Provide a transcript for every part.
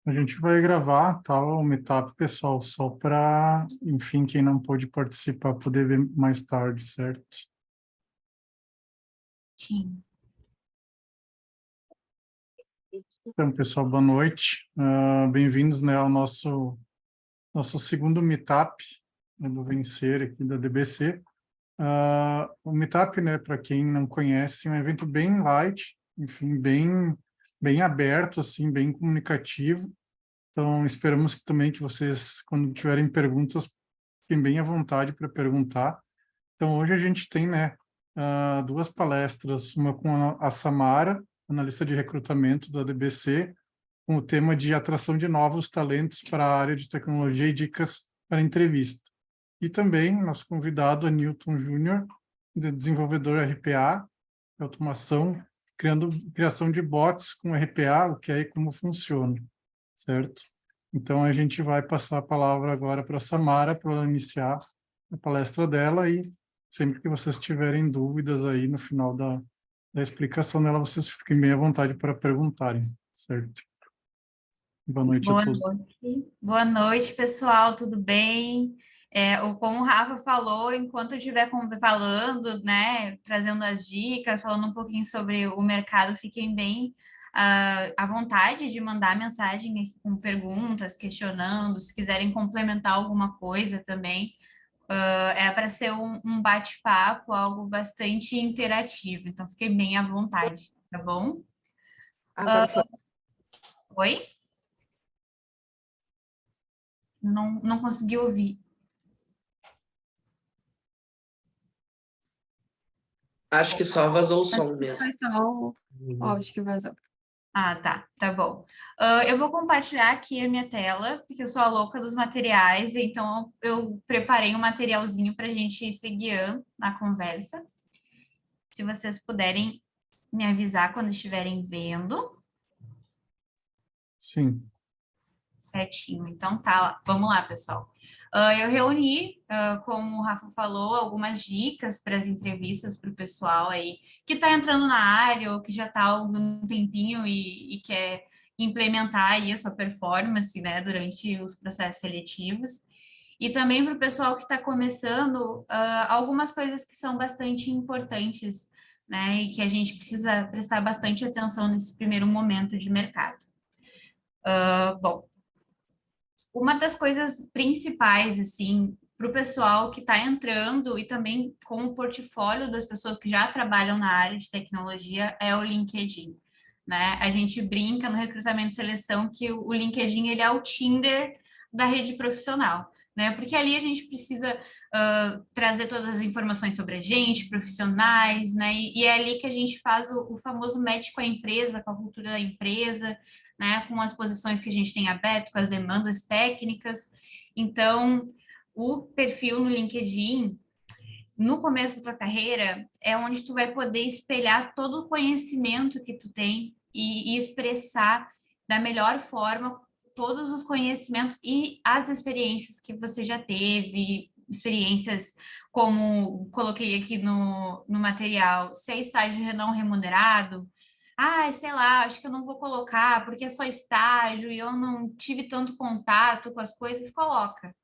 A gente vai gravar, tá, o meetup, pessoal, só para, enfim, quem não pôde participar poder ver mais tarde, certo? Sim. Então, pessoal, boa noite. Bem-vindos, né, ao nosso segundo meetup, né, do Vencer aqui da DBC. O meetup, né, para quem não conhece, é um evento bem light, enfim, bem aberto, assim, bem comunicativo. Então, esperamos também que vocês, quando tiverem perguntas, fiquem bem à vontade para perguntar. Então, hoje a gente tem, né, duas palestras, uma com a Samara, analista de recrutamento da DBC, com o tema de atração de novos talentos para a área de tecnologia e dicas para entrevista. E também nosso convidado, Newton Júnior, desenvolvedor RPA, de automação, criação de bots com RPA, o que é e como funciona, certo? Então, a gente vai passar a palavra agora para a Samara, para ela iniciar a palestra dela e sempre que vocês tiverem dúvidas aí no final da explicação dela, vocês fiquem bem à vontade para perguntarem, certo? Boa noite a Boa todos. noite. Boa noite, pessoal, tudo bem? Como o Rafa falou, enquanto eu estiver falando, né, trazendo as dicas, falando um pouquinho sobre o mercado, fiquem bem à vontade de mandar mensagem aqui com perguntas, questionando, se quiserem complementar alguma coisa também. É para ser um bate-papo, algo bastante interativo, então fiquem bem à vontade, tá bom? Agora foi. Oi? Não consegui ouvir. Acho que só vazou o som mesmo. Foi só o áudio que vazou. Ah, tá bom. Eu vou compartilhar aqui a minha tela, porque eu sou a louca dos materiais, então eu preparei um materialzinho para a gente ir se guiando na conversa. Se vocês puderem me avisar quando estiverem vendo. Sim. Certinho. Então tá, vamos lá, pessoal. Eu reuni, como o Rafa falou, algumas dicas para as entrevistas para o pessoal aí que está entrando na área ou que já está há algum tempinho e quer implementar aí a sua performance, né, durante os processos seletivos. E também para o pessoal que está começando, algumas coisas que são bastante importantes, né, e que a gente precisa prestar bastante atenção nesse primeiro momento de mercado. Bom, uma das coisas principais, assim, para o pessoal que está entrando e também com o portfólio das pessoas que já trabalham na área de tecnologia é o LinkedIn, né? A gente brinca no recrutamento e seleção que o LinkedIn ele é o Tinder da rede profissional, né? Porque ali a gente precisa trazer todas as informações sobre a gente, profissionais, né? E é ali que a gente faz o famoso match com a empresa, com a cultura da empresa, né, com as posições que a gente tem aberto, com as demandas técnicas. Então, o perfil no LinkedIn, no começo da tua carreira, é onde tu vai poder espelhar todo o conhecimento que tu tem e expressar da melhor forma todos os conhecimentos e as experiências que você já teve, experiências como coloquei aqui no material, ser estágio não remunerado, sei lá, acho que eu não vou colocar porque é só estágio e eu não tive tanto contato com as coisas, coloca.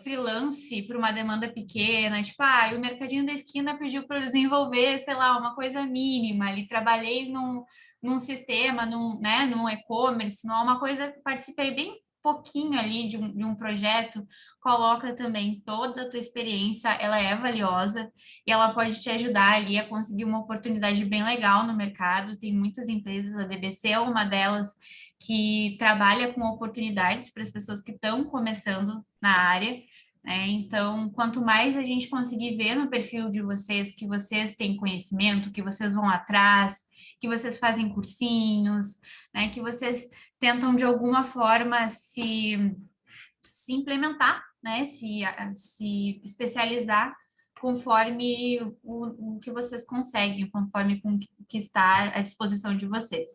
Freelance para uma demanda pequena, tipo, o mercadinho da esquina pediu para eu desenvolver, sei lá, uma coisa mínima, ali trabalhei num sistema, num e-commerce, uma coisa, participei bem pouquinho ali de um projeto, coloca também toda a tua experiência, ela é valiosa e ela pode te ajudar ali a conseguir uma oportunidade bem legal no mercado, tem muitas empresas, a DBC é uma delas, que trabalha com oportunidades para as pessoas que estão começando na área, né? Então, quanto mais a gente conseguir ver no perfil de vocês que vocês têm conhecimento, que vocês vão atrás, que vocês fazem cursinhos, né? Que vocês tentam de alguma forma se implementar, né? Se especializar conforme o que vocês conseguem, conforme com o que está à disposição de vocês.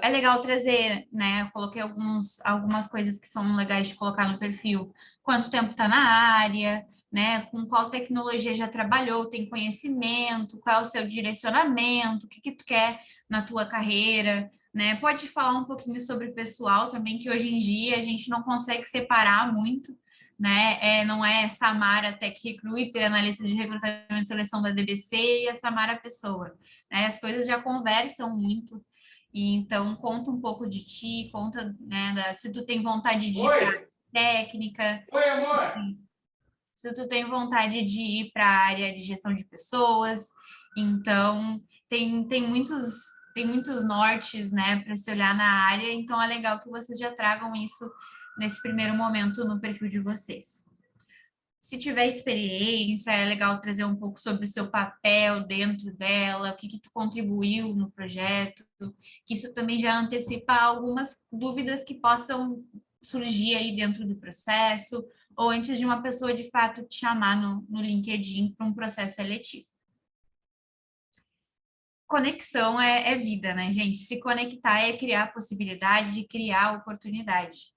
É legal trazer, né? Eu coloquei algumas coisas que são legais de colocar no perfil. Quanto tempo está na área, né? Com qual tecnologia já trabalhou, tem conhecimento, qual é o seu direcionamento, o que tu quer na tua carreira, né? Pode falar um pouquinho sobre o pessoal também, que hoje em dia a gente não consegue separar muito, né? Não é Samara Tech Recruiter, analista de recrutamento e seleção da DBC, e a Samara Pessoa, né? As coisas já conversam muito, e então conta um pouco de ti, conta, né, se tu tem vontade de ir para técnica. Oi, amor! Se tu tem vontade de ir para a área de gestão de pessoas, então tem muitos nortes, né, para se olhar na área, então é legal que vocês já tragam isso nesse primeiro momento no perfil de vocês. Se tiver experiência, é legal trazer um pouco sobre o seu papel dentro dela, o que tu contribuiu no projeto, que isso também já antecipa algumas dúvidas que possam surgir aí dentro do processo, ou antes de uma pessoa, de fato, te chamar no LinkedIn para um processo seletivo. Conexão é vida, né, gente? Se conectar é criar possibilidade de criar oportunidade.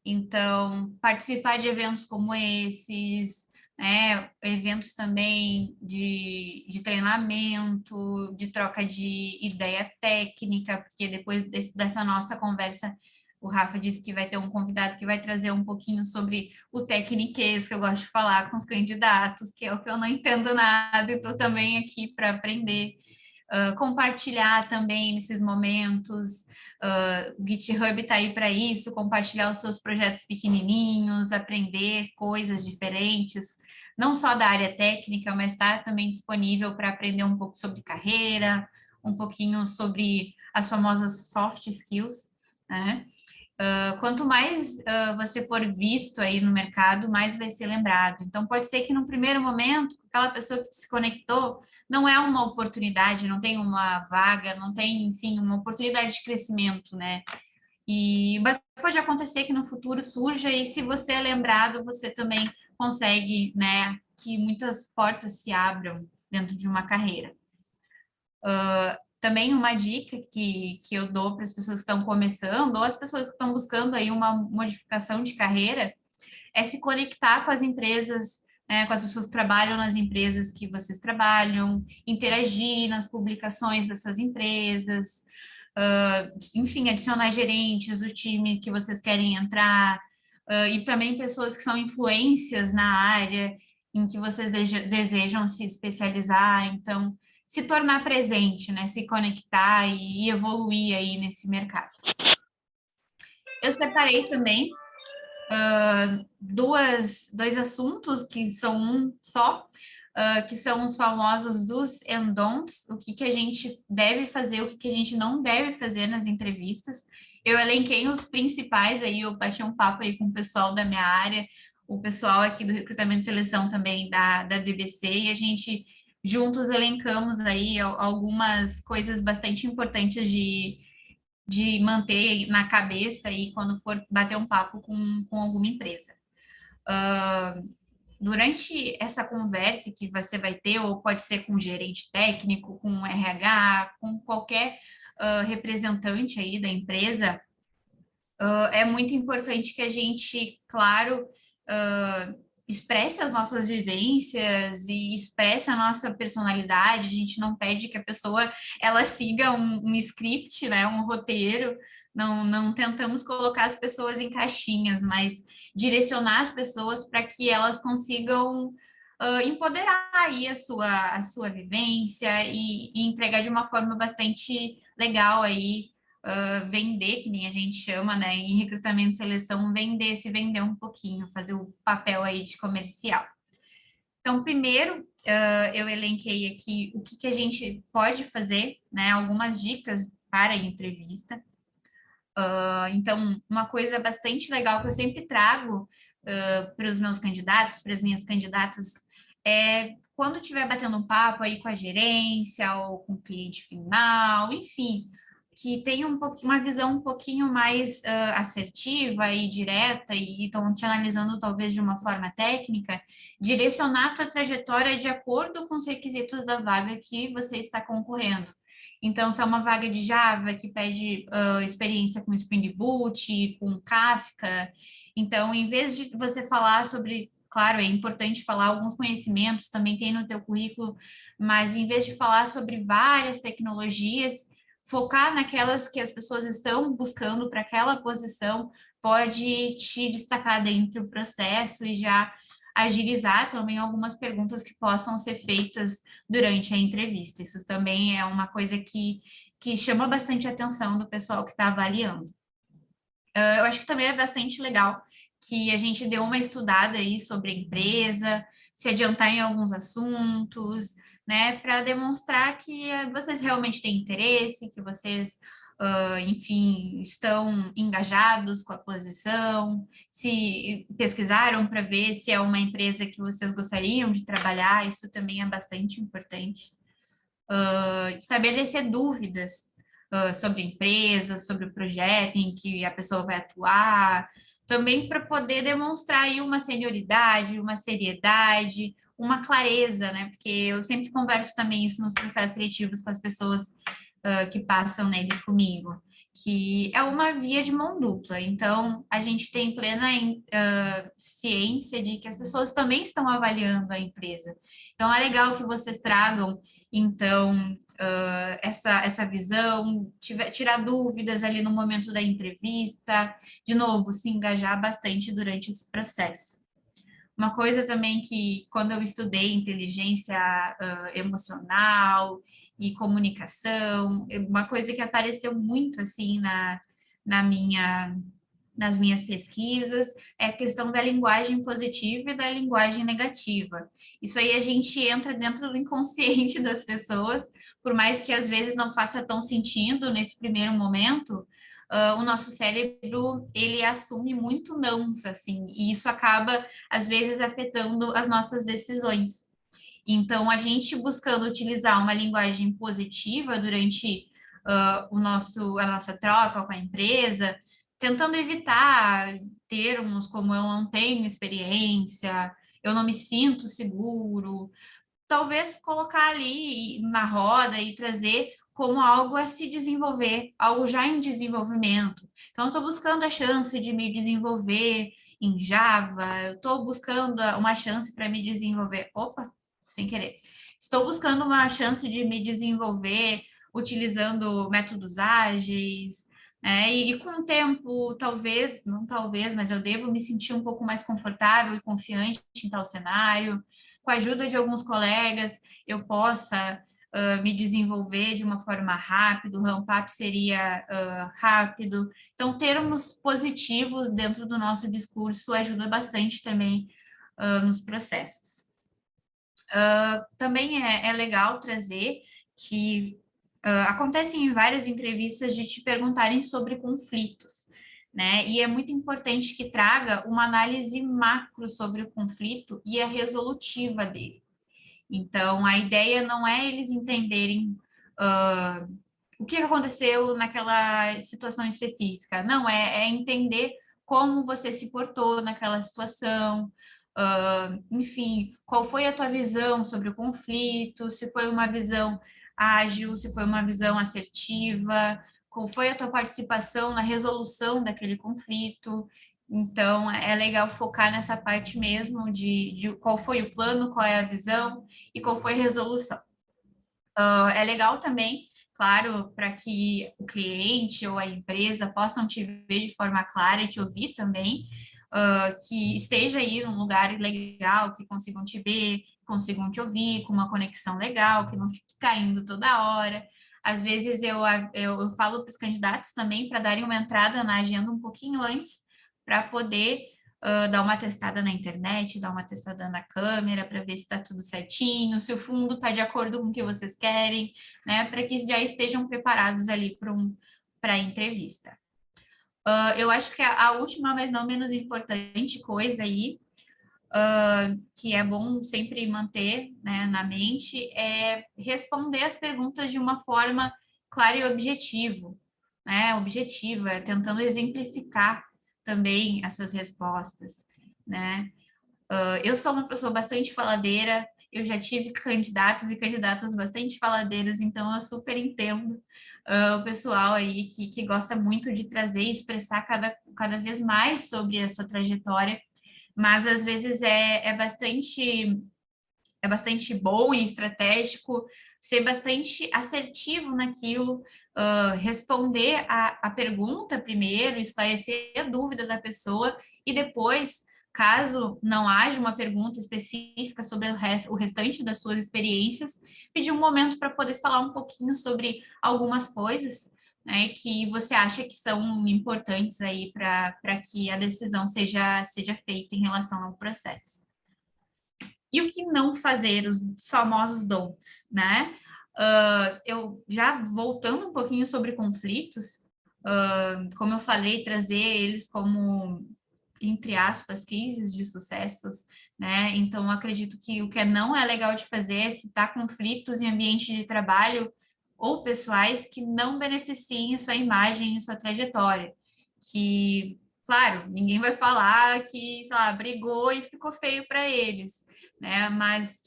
Então, participar de eventos como esses, né, eventos também de treinamento, de troca de ideia técnica, porque depois dessa nossa conversa, o Rafa disse que vai ter um convidado que vai trazer um pouquinho sobre o tecniquez, que eu gosto de falar com os candidatos, que é o que eu não entendo nada, e estou também aqui para aprender. Compartilhar também nesses momentos, o GitHub está aí para isso, compartilhar os seus projetos pequenininhos, aprender coisas diferentes, não só da área técnica, mas estar também disponível para aprender um pouco sobre carreira, um pouquinho sobre as famosas soft skills, né? Quanto mais você for visto aí no mercado, mais vai ser lembrado. Então, pode ser que no primeiro momento, aquela pessoa que se conectou não é uma oportunidade, não tem uma vaga, não tem, enfim, uma oportunidade de crescimento, né? Mas pode acontecer que no futuro surja, e se você é lembrado, você também consegue, né, que muitas portas se abram dentro de uma carreira. Também uma dica que eu dou para as pessoas que estão começando, ou as pessoas que estão buscando aí uma modificação de carreira, é se conectar com as empresas, né, com as pessoas que trabalham nas empresas que vocês trabalham, interagir nas publicações dessas empresas, enfim, adicionar gerentes do time que vocês querem entrar, e também pessoas que são influências na área em que vocês desejam se especializar. Então, se tornar presente, né? Se conectar e evoluir aí nesse mercado. Eu separei também dois assuntos que são um só, que são os famosos do's and don'ts, o que a gente deve fazer, o que a gente não deve fazer nas entrevistas. Eu elenquei os principais aí, eu bati um papo aí com o pessoal da minha área, o pessoal aqui do recrutamento e seleção também da DBC, e a gente juntos elencamos aí algumas coisas bastante importantes de manter na cabeça aí quando for bater um papo com alguma empresa. Durante essa conversa que você vai ter, ou pode ser com um gerente técnico, com um RH, com qualquer representante aí da empresa, é muito importante que a gente, claro, expresse as nossas vivências e expresse a nossa personalidade. A gente não pede que a pessoa ela siga um script, né, um roteiro. Não tentamos colocar as pessoas em caixinhas, mas direcionar as pessoas para que elas consigam empoderar aí a sua vivência e entregar de uma forma bastante legal aí, vender, que nem a gente chama, né, em recrutamento e seleção, se vender um pouquinho, fazer o papel aí de comercial. Então, primeiro, eu elenquei aqui o que a gente pode fazer, né, algumas dicas para a entrevista. Então, uma coisa bastante legal que eu sempre trago para os meus candidatos, para as minhas candidatas, é quando estiver batendo um papo aí com a gerência ou com o cliente final, enfim, que tenha uma visão um pouquinho mais assertiva e direta e estão te analisando talvez de uma forma técnica, direcionar a tua trajetória de acordo com os requisitos da vaga que você está concorrendo. Então, se é uma vaga de Java que pede experiência com Spring Boot, com Kafka, então, em vez de você falar sobre, claro, é importante falar alguns conhecimentos, também tem no teu currículo, mas em vez de falar sobre várias tecnologias, focar naquelas que as pessoas estão buscando para aquela posição pode te destacar dentro do processo e já agilizar também algumas perguntas que possam ser feitas durante a entrevista. Isso também é uma coisa que chama bastante a atenção do pessoal que está avaliando. Eu acho que também é bastante legal que a gente deu uma estudada aí sobre a empresa, se adiantar em alguns assuntos, né, para demonstrar que vocês realmente têm interesse, que vocês, enfim, estão engajados com a posição, se pesquisaram para ver se é uma empresa que vocês gostariam de trabalhar, isso também é bastante importante. Estabelecer dúvidas sobre a empresa, sobre o projeto em que a pessoa vai atuar, também para poder demonstrar aí uma senioridade, uma seriedade, uma clareza, né? Porque eu sempre converso também isso nos processos seletivos com as pessoas que passam neles comigo, que é uma via de mão dupla. Então, a gente tem plena ciência de que as pessoas também estão avaliando a empresa. Então, é legal que vocês tragam, então, essa visão, tirar dúvidas ali no momento da entrevista, de novo, se engajar bastante durante esse processo. Uma coisa também que, quando eu estudei inteligência emocional e comunicação, uma coisa que apareceu muito, assim, nas minhas pesquisas, é a questão da linguagem positiva e da linguagem negativa. Isso aí a gente entra dentro do inconsciente das pessoas, por mais que às vezes não faça tão sentido nesse primeiro momento, o nosso cérebro, ele assume muito nãos, assim, e isso acaba, às vezes, afetando as nossas decisões. Então, a gente buscando utilizar uma linguagem positiva durante a nossa troca com a empresa, tentando evitar termos como eu não tenho experiência, eu não me sinto seguro, talvez colocar ali na roda e trazer como algo a se desenvolver, algo já em desenvolvimento. Então, estou buscando a chance de me desenvolver em Java, eu estou buscando uma chance para me desenvolver. Opa, sem querer. Estou buscando uma chance de me desenvolver utilizando métodos ágeis, né? E com o tempo, talvez, não talvez, mas eu devo me sentir um pouco mais confortável e confiante em tal cenário. Com a ajuda de alguns colegas, eu possa me desenvolver de uma forma rápida, o ramp-up seria rápido. Então, termos positivos dentro do nosso discurso ajuda bastante também nos processos. Também é legal trazer que acontecem em várias entrevistas de te perguntarem sobre conflitos, né? E é muito importante que traga uma análise macro sobre o conflito e a resolutiva dele. Então, a ideia não é eles entenderem o que aconteceu naquela situação específica, não, é entender como você se portou naquela situação, enfim, qual foi a tua visão sobre o conflito, se foi uma visão ágil, se foi uma visão assertiva, qual foi a tua participação na resolução daquele conflito. Então, é legal focar nessa parte mesmo de qual foi o plano, qual é a visão e qual foi a resolução. É legal também, claro, para que o cliente ou a empresa possam te ver de forma clara e te ouvir também, que esteja aí num lugar legal, que consigam te ver, consigam te ouvir, com uma conexão legal, que não fique caindo toda hora. Às vezes eu falo para os candidatos também para darem uma entrada na agenda um pouquinho antes, para poder dar uma testada na internet, dar uma testada na câmera, para ver se está tudo certinho, se o fundo está de acordo com o que vocês querem, né? Para que já estejam preparados ali para a entrevista. Eu acho que a última, mas não menos importante coisa aí, que é bom sempre manter, né, na mente, é responder as perguntas de uma forma clara e objetiva, tentando exemplificar também essas respostas, né? Eu sou uma pessoa bastante faladeira, eu já tive candidatos e candidatas bastante faladeiras, então eu super entendo o pessoal aí que gosta muito de trazer e expressar cada vez mais sobre a sua trajetória, mas às vezes é bastante bom e estratégico ser bastante assertivo naquilo, responder a pergunta primeiro, esclarecer a dúvida da pessoa e depois, caso não haja uma pergunta específica sobre o restante das suas experiências, pedir um momento para poder falar um pouquinho sobre algumas coisas, né, que você acha que são importantes aí para que a decisão seja feita em relação ao processo. E o que não fazer, os famosos don'ts, né? Eu já voltando um pouquinho sobre conflitos, como eu falei, trazer eles como, entre aspas, cases de sucessos, né? Então, acredito que o que não é legal de fazer é citar conflitos em ambiente de trabalho ou pessoais que não beneficiem sua imagem e sua trajetória. Que, claro, ninguém vai falar que, sei lá, brigou e ficou feio para eles, né? Mas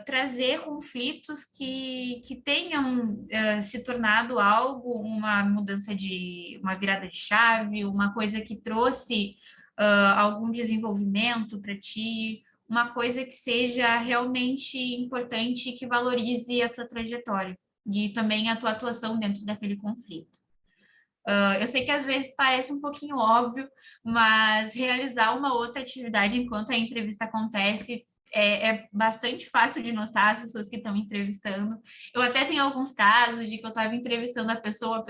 trazer conflitos que tenham se tornado algo, uma mudança de, uma virada de chave, uma coisa que trouxe algum desenvolvimento para ti, uma coisa que seja realmente importante e que valorize a tua trajetória e também a tua atuação dentro daquele conflito. Eu sei que às vezes parece um pouquinho óbvio, mas realizar uma outra atividade enquanto a entrevista acontece é bastante fácil de notar as pessoas que estão entrevistando. Eu até tenho alguns casos de que eu estava entrevistando a pessoa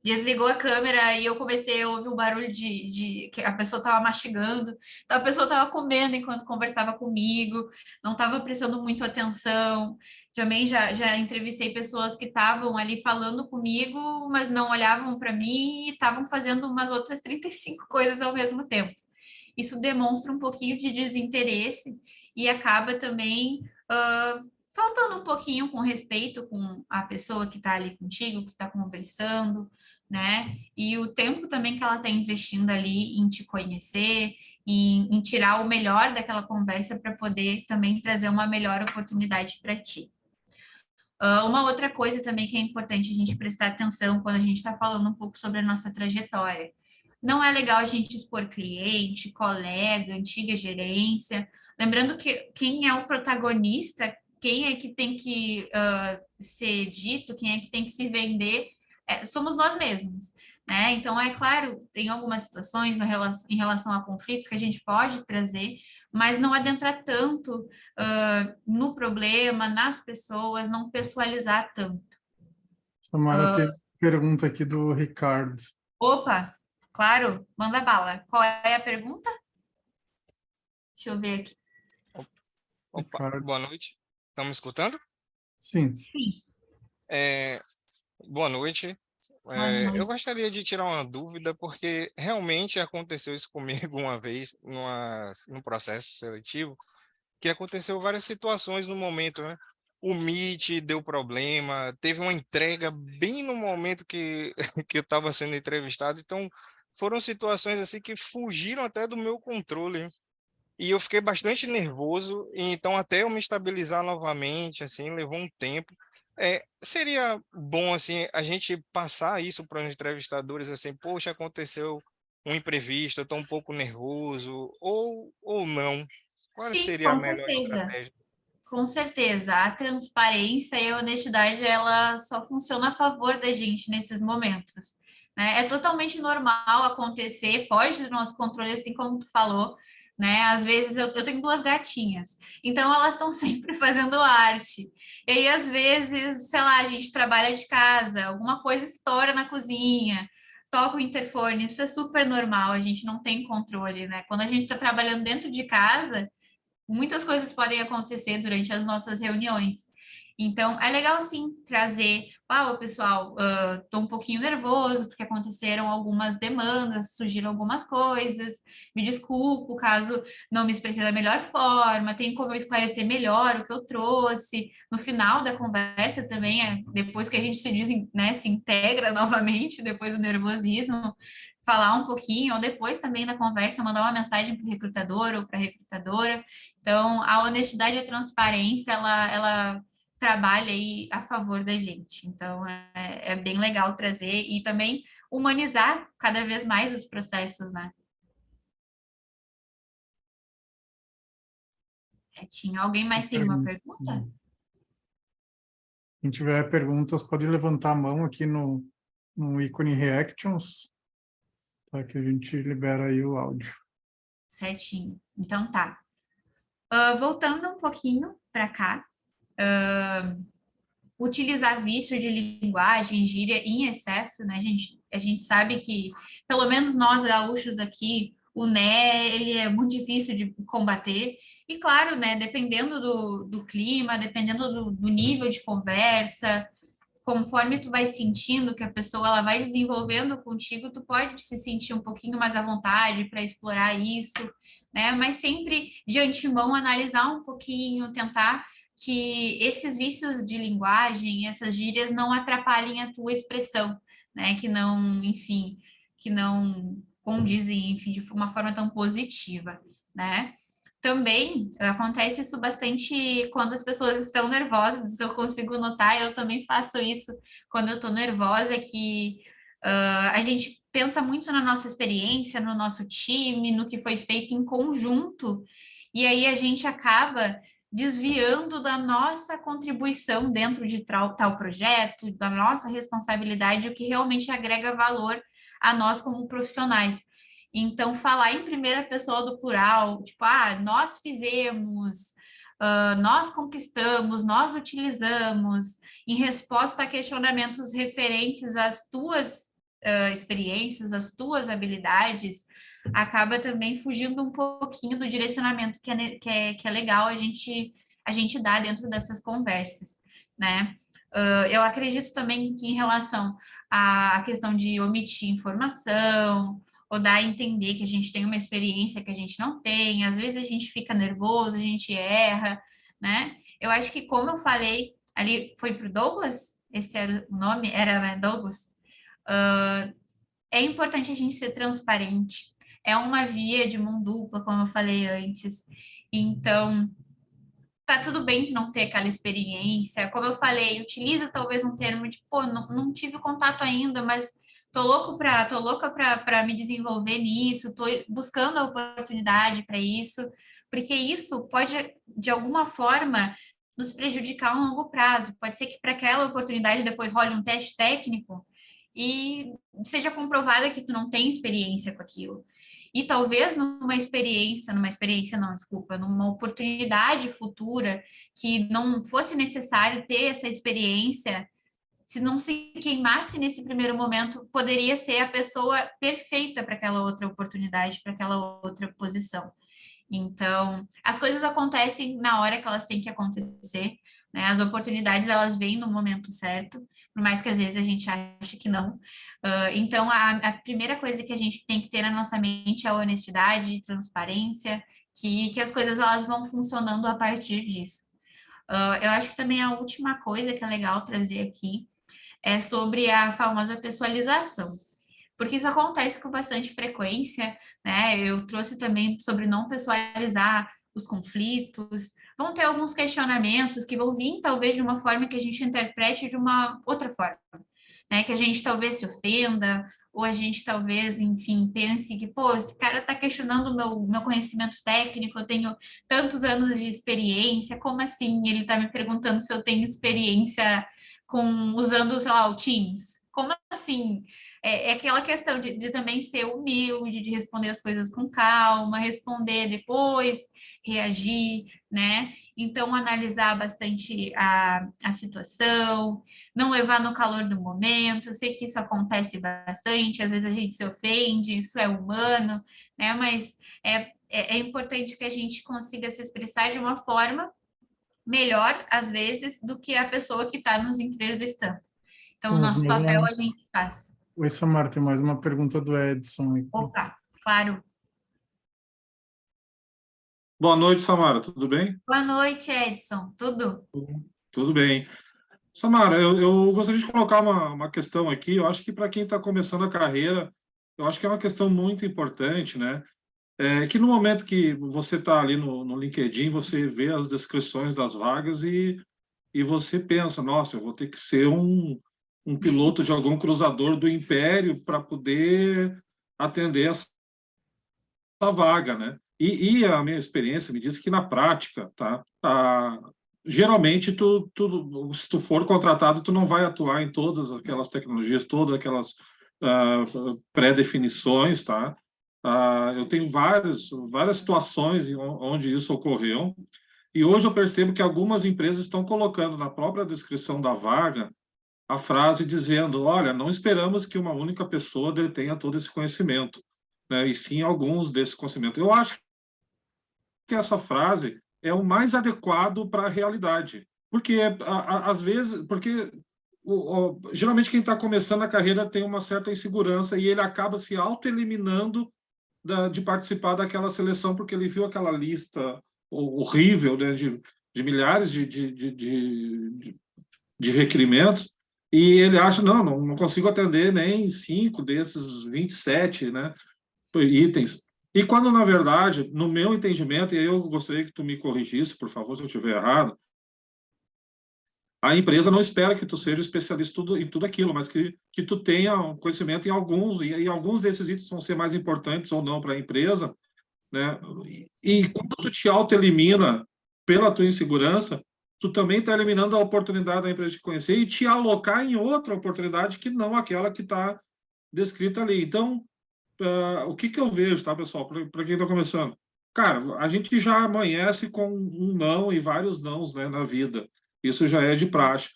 desligou a câmera e eu comecei a ouvir o barulho de que a pessoa estava mastigando, então a pessoa estava comendo enquanto conversava comigo, não estava prestando muito atenção. Também já entrevistei pessoas que estavam ali falando comigo, mas não olhavam para mim e estavam fazendo umas outras 35 coisas ao mesmo tempo. Isso demonstra um pouquinho de desinteresse e acaba também faltando um pouquinho com respeito com a pessoa que está ali contigo, que está conversando, né? E o tempo também que ela está investindo ali em te conhecer, em tirar o melhor daquela conversa para poder também trazer uma melhor oportunidade para ti. Uma outra coisa também que é importante a gente prestar atenção quando a gente está falando um pouco sobre a nossa trajetória. Não é legal a gente expor cliente, colega, antiga gerência. Lembrando que quem é o protagonista, quem é que tem que ser dito, quem é que tem que se vender, somos nós mesmos, né? Então, é claro, tem algumas situações em relação a conflitos que a gente pode trazer, mas não adentrar tanto no problema, nas pessoas, não pessoalizar tanto. Samara, tem pergunta aqui do Ricardo. Opa, claro, manda bala. Qual é a pergunta? Deixa eu ver aqui. Opa, Ricardo. boa noite. Estão me escutando? Sim. Sim, Boa noite. boa Eu noite. gostaria de tirar uma dúvida, porque realmente aconteceu isso comigo uma vez, num processo seletivo, que aconteceu várias situações no momento, né? O Meet deu problema, teve uma entrega bem no momento que, que eu estava sendo entrevistado, então foram situações assim que fugiram até do meu controle. E eu fiquei bastante nervoso, e então até eu me estabilizar novamente, assim, levou um tempo. Seria bom, assim, a gente passar isso para os entrevistadores, assim, poxa, aconteceu um imprevisto, eu estou um pouco nervoso, ou não. Qual Sim, seria a com melhor certeza. estratégia? Com certeza. A transparência e a honestidade, ela só funciona a favor da gente nesses momentos, né? É totalmente normal acontecer, foge do nosso controle, assim como tu falou, né? Às vezes eu tenho duas gatinhas, então elas estão sempre fazendo arte. E aí, às vezes, sei lá, a gente trabalha de casa, alguma coisa estoura na cozinha, toca o interfone, isso é super normal, a gente não tem controle, né? Quando a gente está trabalhando dentro de casa, muitas coisas podem acontecer durante as nossas reuniões. Então, é legal sim trazer, pessoal, estou um pouquinho nervoso porque aconteceram algumas demandas, surgiram algumas coisas, me desculpo caso não me expressei da melhor forma, tem como eu esclarecer melhor o que eu trouxe. No final da conversa também, depois que a gente né, se integra novamente, depois do nervosismo, falar um pouquinho, ou depois também da conversa, mandar uma mensagem para o recrutador ou para a recrutadora. Então, a honestidade e a transparência, ela trabalha aí a favor da gente. Então, é bem legal trazer e também humanizar cada vez mais os processos, né? Tinha alguém mais tem uma pergunta? Quem tiver perguntas pode levantar a mão aqui no ícone Reactions, tá? Que a gente libera aí o áudio. Certinho. Então tá. Voltando um pouquinho para cá, utilizar vício de linguagem, gíria em excesso, né? A gente sabe que, pelo menos nós gaúchos aqui, o né, ele é muito difícil de combater. E claro, né, dependendo do clima, dependendo do nível de conversa, conforme tu vai sentindo que a pessoa ela vai desenvolvendo contigo, tu pode se sentir um pouquinho mais à vontade para explorar isso, né? Mas sempre de antemão analisar um pouquinho, tentar que esses vícios de linguagem, essas gírias não atrapalhem a tua expressão, né? Que não, enfim, que não condizem, enfim, de uma forma tão positiva, né? Também acontece isso bastante quando as pessoas estão nervosas, eu consigo notar, eu também faço isso quando eu estou nervosa, que a gente pensa muito na nossa experiência, no nosso time, no que foi feito em conjunto, e aí a gente acaba desviando da nossa contribuição dentro de tal projeto, da nossa responsabilidade, o que realmente agrega valor a nós como profissionais. Então, falar em primeira pessoa do plural, tipo, nós fizemos, nós conquistamos, nós utilizamos, em resposta a questionamentos referentes às tuas experiências, às tuas habilidades, acaba também fugindo um pouquinho do direcionamento que é legal a gente dar dentro dessas conversas, né? Eu acredito também que em relação à questão de omitir informação, ou dar a entender que a gente tem uma experiência que a gente não tem, às vezes a gente fica nervoso, a gente erra, né? Eu acho que, como eu falei, ali foi para o Douglas, esse era o nome, era, né, Douglas? É importante a gente ser transparente, é uma via de mão dupla, como eu falei antes, então tá tudo bem de não ter aquela experiência, como eu falei, utiliza talvez um termo de, pô, não tive contato ainda, mas tô louca para me desenvolver nisso, tô buscando a oportunidade para isso, porque isso pode, de alguma forma, nos prejudicar a um longo prazo. Pode ser que para aquela oportunidade depois role um teste técnico e seja comprovada que tu não tem experiência com aquilo. E talvez numa experiência não, desculpa, numa oportunidade futura que não fosse necessário ter essa experiência, se não se queimasse nesse primeiro momento, poderia ser a pessoa perfeita para aquela outra oportunidade, para aquela outra posição. Então, as coisas acontecem na hora que elas têm que acontecer, né? As oportunidades, elas vêm no momento certo, por mais que às vezes a gente ache que não. Então, a primeira coisa que a gente tem que ter na nossa mente é a honestidade, transparência, que as coisas elas vão funcionando a partir disso. Eu acho que também a última coisa que é legal trazer aqui é sobre a famosa pessoalização, porque isso acontece com bastante frequência, né? Eu trouxe também sobre não pessoalizar os conflitos, vão ter alguns questionamentos que vão vir talvez de uma forma que a gente interprete de uma outra forma, né? Que a gente talvez se ofenda, ou a gente talvez, enfim, pense que, pô, esse cara está questionando o meu conhecimento técnico, eu tenho tantos anos de experiência, como assim ele está me perguntando se eu tenho experiência usando, sei lá, o Teams? Como assim? É aquela questão de também ser humilde, de responder as coisas com calma, responder depois, reagir, né? Então, analisar bastante a situação, não levar no calor do momento. Eu sei que isso acontece bastante, às vezes a gente se ofende, isso é humano, né? Mas é importante que a gente consiga se expressar de uma forma melhor, às vezes, do que a pessoa que está nos entrevistando. Então, o nosso papel a gente faz. Oi, Samara, tem mais uma pergunta do Edson aqui. Opa, claro. Boa noite, Samara, tudo bem? Boa noite, Edson. Tudo? Tudo bem. Samara, eu gostaria de colocar uma questão aqui. Eu acho que para quem está começando a carreira, eu acho que é uma questão muito importante, né? Que no momento que você está ali no LinkedIn, você vê as descrições das vagas e você pensa, nossa, eu vou ter que ser um piloto de algum cruzador do Império para poder atender essa vaga, né? E a minha experiência me diz que na prática, tá? geralmente, se tu for contratado, tu não vai atuar em todas aquelas tecnologias, todas aquelas pré-definições, tá? Eu tenho várias situações onde isso ocorreu, e hoje eu percebo que algumas empresas estão colocando na própria descrição da vaga a frase dizendo, olha, não esperamos que uma única pessoa detenha todo esse conhecimento, né? E sim alguns desse conhecimento. Eu acho que essa frase é o mais adequado para a realidade, porque às vezes, geralmente quem está começando a carreira tem uma certa insegurança e ele acaba se autoeliminando de participar daquela seleção porque ele viu aquela lista horrível, né, de milhares de requerimentos, e ele acha, não consigo atender nem 5 desses 27, né, itens. E quando, na verdade, no meu entendimento, e eu gostaria que tu me corrigisse, por favor, se eu estiver errado, a empresa não espera que tu seja especialista em tudo aquilo, mas que tu tenha um conhecimento em alguns, e alguns desses itens vão ser mais importantes ou não para a empresa, né? E quando tu te auto-elimina pela tua insegurança, tu também está eliminando a oportunidade da empresa de conhecer e te alocar em outra oportunidade que não aquela que está descrita ali. Então, o que eu vejo, tá, pessoal, para quem está começando? Cara, a gente já amanhece com um não e vários nãos, né, na vida. Isso já é de praxe.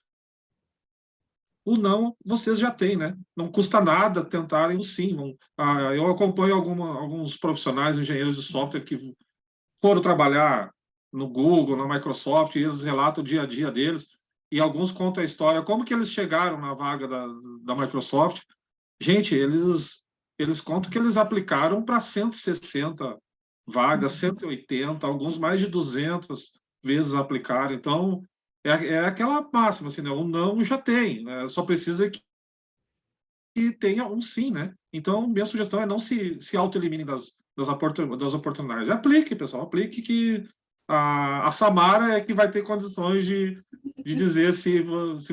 O não, vocês já têm, né? Não custa nada tentarem o sim. Eu acompanho alguns profissionais, engenheiros de software que foram trabalhar no Google, na Microsoft, e eles relatam o dia a dia deles, e alguns contam a história, como que eles chegaram na vaga da Microsoft. Gente, eles contam que eles aplicaram para 160 vagas, 180, alguns mais de 200 vezes aplicaram. Então, é aquela máxima, assim, né? O não já tem, né? Só precisa que tenha um sim, né? Então, minha sugestão é não se auto-elimine das oportunidades. Aplique, pessoal, aplique, que a Samara é que vai ter condições de dizer se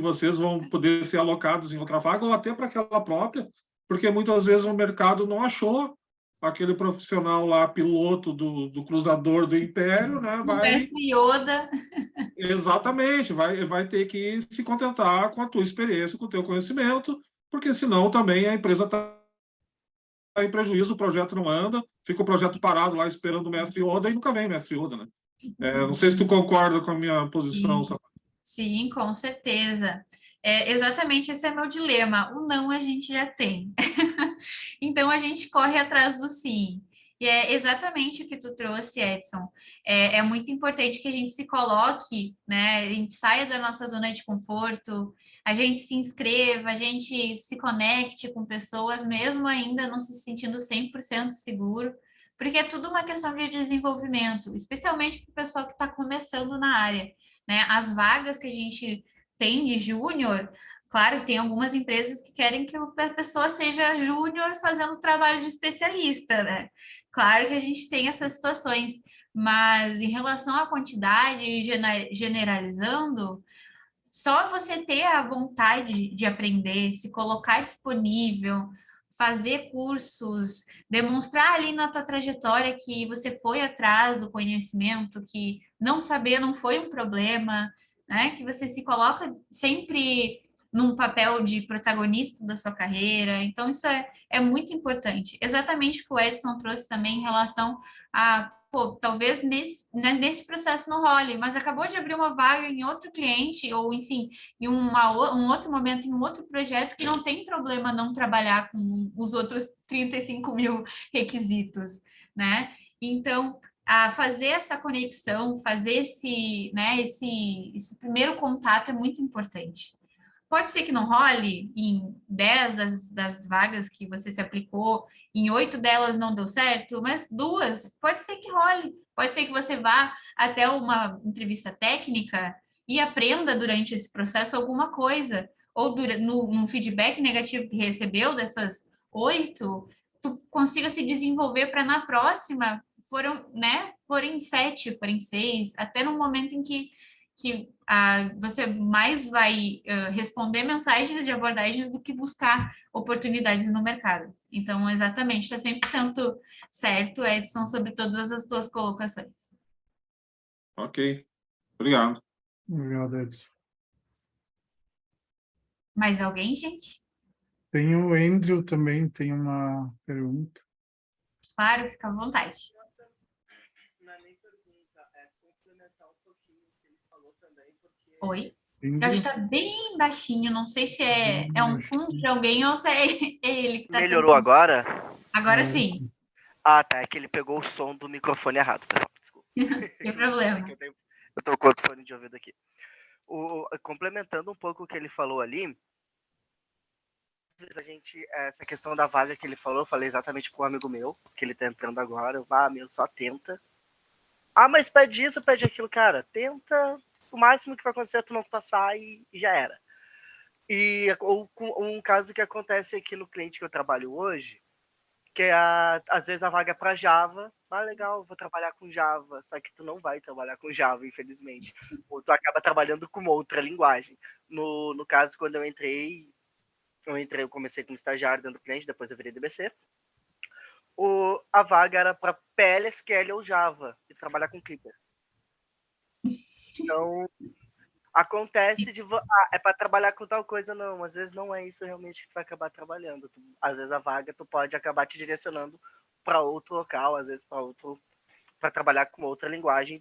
vocês vão poder ser alocados em outra vaga ou até para aquela própria, porque muitas vezes o mercado não achou aquele profissional lá, piloto do cruzador do Império, né? O mestre Yoda. Exatamente, vai ter que se contentar com a tua experiência, com o teu conhecimento, porque senão também a empresa está em prejuízo, o projeto não anda, fica o projeto parado lá esperando o mestre Yoda e nunca vem o mestre Yoda, né? Não sei se tu concorda com a minha posição, Samara. Sim, com certeza. Exatamente, esse é meu dilema. O não a gente já tem. Então, a gente corre atrás do sim. E é exatamente o que tu trouxe, Edson. É muito importante que a gente se coloque, né? A gente saia da nossa zona de conforto, a gente se inscreva, a gente se conecte com pessoas, mesmo ainda não se sentindo 100% seguro, porque é tudo uma questão de desenvolvimento, especialmente para o pessoal que está começando na área, né? As vagas que a gente tem de júnior, claro, tem algumas empresas que querem que a pessoa seja júnior fazendo trabalho de especialista, né? Claro que a gente tem essas situações, mas em relação à quantidade, generalizando, só você ter a vontade de aprender, se colocar disponível, fazer cursos, demonstrar ali na tua trajetória que você foi atrás do conhecimento, que não saber não foi um problema, né? Que você se coloca sempre num papel de protagonista da sua carreira. Então, isso é muito importante. Exatamente o que o Edson trouxe também em relação a talvez nesse processo não role, mas acabou de abrir uma vaga em outro cliente, ou enfim, em um outro momento, em um outro projeto, que não tem problema não trabalhar com os outros 35 mil requisitos, né? Então, a fazer essa conexão, fazer esse primeiro contato é muito importante. Pode ser que não role em 10 das vagas que você se aplicou, em 8 delas não deu certo, mas 2, pode ser que role. Pode ser que você vá até uma entrevista técnica e aprenda durante esse processo alguma coisa. Ou no feedback negativo que recebeu dessas 8, tu consiga se desenvolver para na próxima forem 7, forem 6, até no momento em que você mais vai responder mensagens de abordagens do que buscar oportunidades no mercado. Então, exatamente, está 100% certo, Edson, sobre todas as tuas colocações. Ok, obrigado. Obrigado, Edson. Mais alguém, gente? Tem o Andrew também, tem uma pergunta. Claro, fica à vontade. Não é nem pergunta, é complementar um pouquinho o que ele falou também, porque Oi? Eu Andrew, acho que tá bem baixinho, não sei se é um fundo de alguém ou se é ele que tá Melhorou tentando. agora? Agora sim, Ah, tá. É que ele pegou o som do microfone errado, pessoal. Desculpa. sem problema. É que eu tô com outro fone de ouvido aqui. Complementando um pouco o que ele falou ali, às vezes essa questão da vaga que ele falou, eu falei exatamente com um amigo meu, que ele tá entrando agora. Meu, só tenta. Ah, mas pede isso, pede aquilo, cara. Tenta. O máximo que vai acontecer é tu não passar e já era. Um caso que acontece aqui no cliente que eu trabalho hoje, que às vezes a vaga é para Java. Ah, legal, vou trabalhar com Java. Só que tu não vai trabalhar com Java, infelizmente. Ou tu acaba trabalhando com outra linguagem. No caso, quando eu comecei como estagiário dentro do cliente, depois eu virei DBC. A vaga era para PLSQL ou Java, e trabalhar com Clipper. Então, acontece é para trabalhar com tal coisa, não. Às vezes não é isso realmente que tu vai acabar trabalhando. Às vezes a vaga tu pode acabar te direcionando para outro local, às vezes para trabalhar com outra linguagem.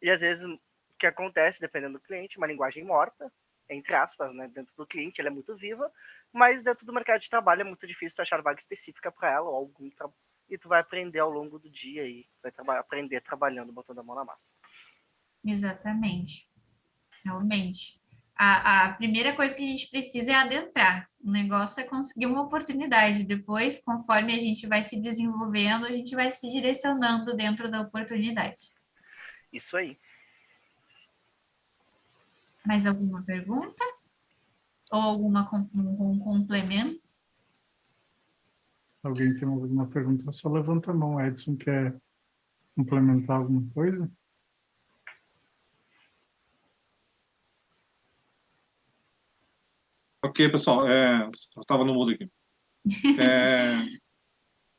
E às vezes o que acontece, dependendo do cliente, uma linguagem morta, entre aspas, né? Dentro do cliente ela é muito viva, mas dentro do mercado de trabalho é muito difícil tu achar vaga específica para ela ou e tu vai aprender ao longo do dia e vai aprender trabalhando, botando a mão na massa. Exatamente. Realmente. A primeira coisa que a gente precisa é adentrar. O negócio é conseguir uma oportunidade. Depois, conforme a gente vai se desenvolvendo, a gente vai se direcionando dentro da oportunidade. Isso aí. Mais alguma pergunta? Ou um complemento? Alguém tem alguma pergunta? Só levanta a mão. Edson quer complementar alguma coisa? Ok, pessoal, eu estava no mudo aqui.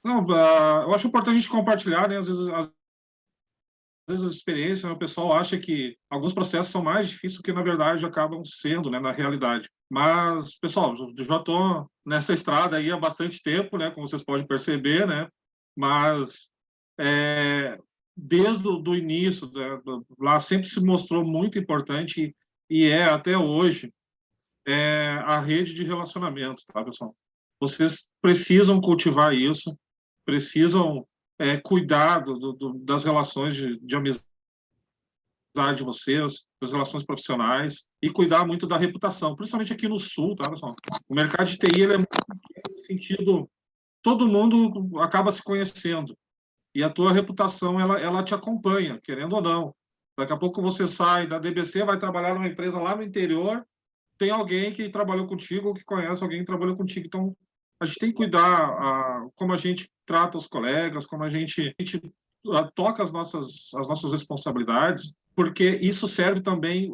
Não, eu acho importante a gente compartilhar, né? Às vezes a experiência, né? O pessoal acha que alguns processos são mais difíceis do que, na verdade, acabam sendo, né, na realidade. Mas, pessoal, eu já estou nessa estrada aí há bastante tempo, né? Como vocês podem perceber, né? Mas, desde o início, né, lá sempre se mostrou muito importante e é até hoje a rede de relacionamento, tá, pessoal? Vocês precisam cultivar isso, precisam cuidar das relações de amizade de vocês, das relações profissionais e cuidar muito da reputação, principalmente aqui no Sul, tá, pessoal? O mercado de TI ele é muito pequeno no sentido, todo mundo acaba se conhecendo e a tua reputação ela te acompanha, querendo ou não. Daqui a pouco você sai da DBC, vai trabalhar numa empresa lá no interior, tem alguém que trabalhou contigo, ou que conhece alguém que trabalhou contigo. Então, a gente tem que cuidar como a gente trata os colegas, como a gente toca as nossas responsabilidades, porque isso serve também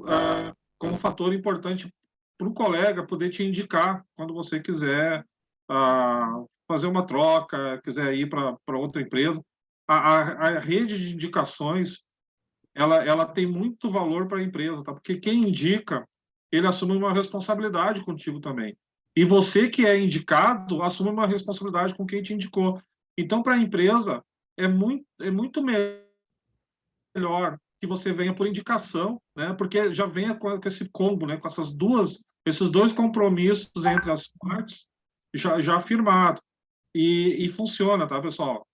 como fator importante para o colega poder te indicar quando você quiser fazer uma troca, quiser ir para outra empresa. A rede de indicações ela tem muito valor para a empresa, tá? Porque quem indica, ele assume uma responsabilidade contigo também. E você que é indicado, assume uma responsabilidade com quem te indicou. Então, para a empresa, é muito melhor que você venha por indicação, né? Porque já venha com esse combo, né? Com esses dois compromissos entre as partes já firmado. E funciona, tá, pessoal?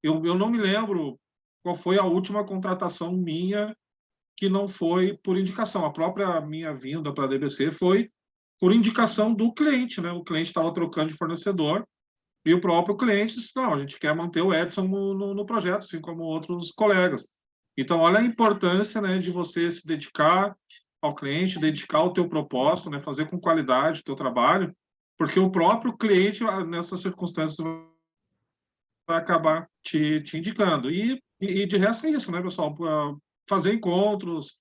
Eu não me lembro qual foi a última contratação minha que não foi por indicação. A própria minha vinda para a DBC foi por indicação do cliente, né? O cliente estava trocando de fornecedor e o próprio cliente disse, não, a gente quer manter o Edson no projeto, assim como outros colegas. Então, olha a importância, né, de você se dedicar ao cliente, dedicar ao teu propósito, né, fazer com qualidade o teu trabalho, porque o próprio cliente, nessas circunstâncias, vai acabar te indicando. E de resto é isso, né, pessoal? Fazer encontros,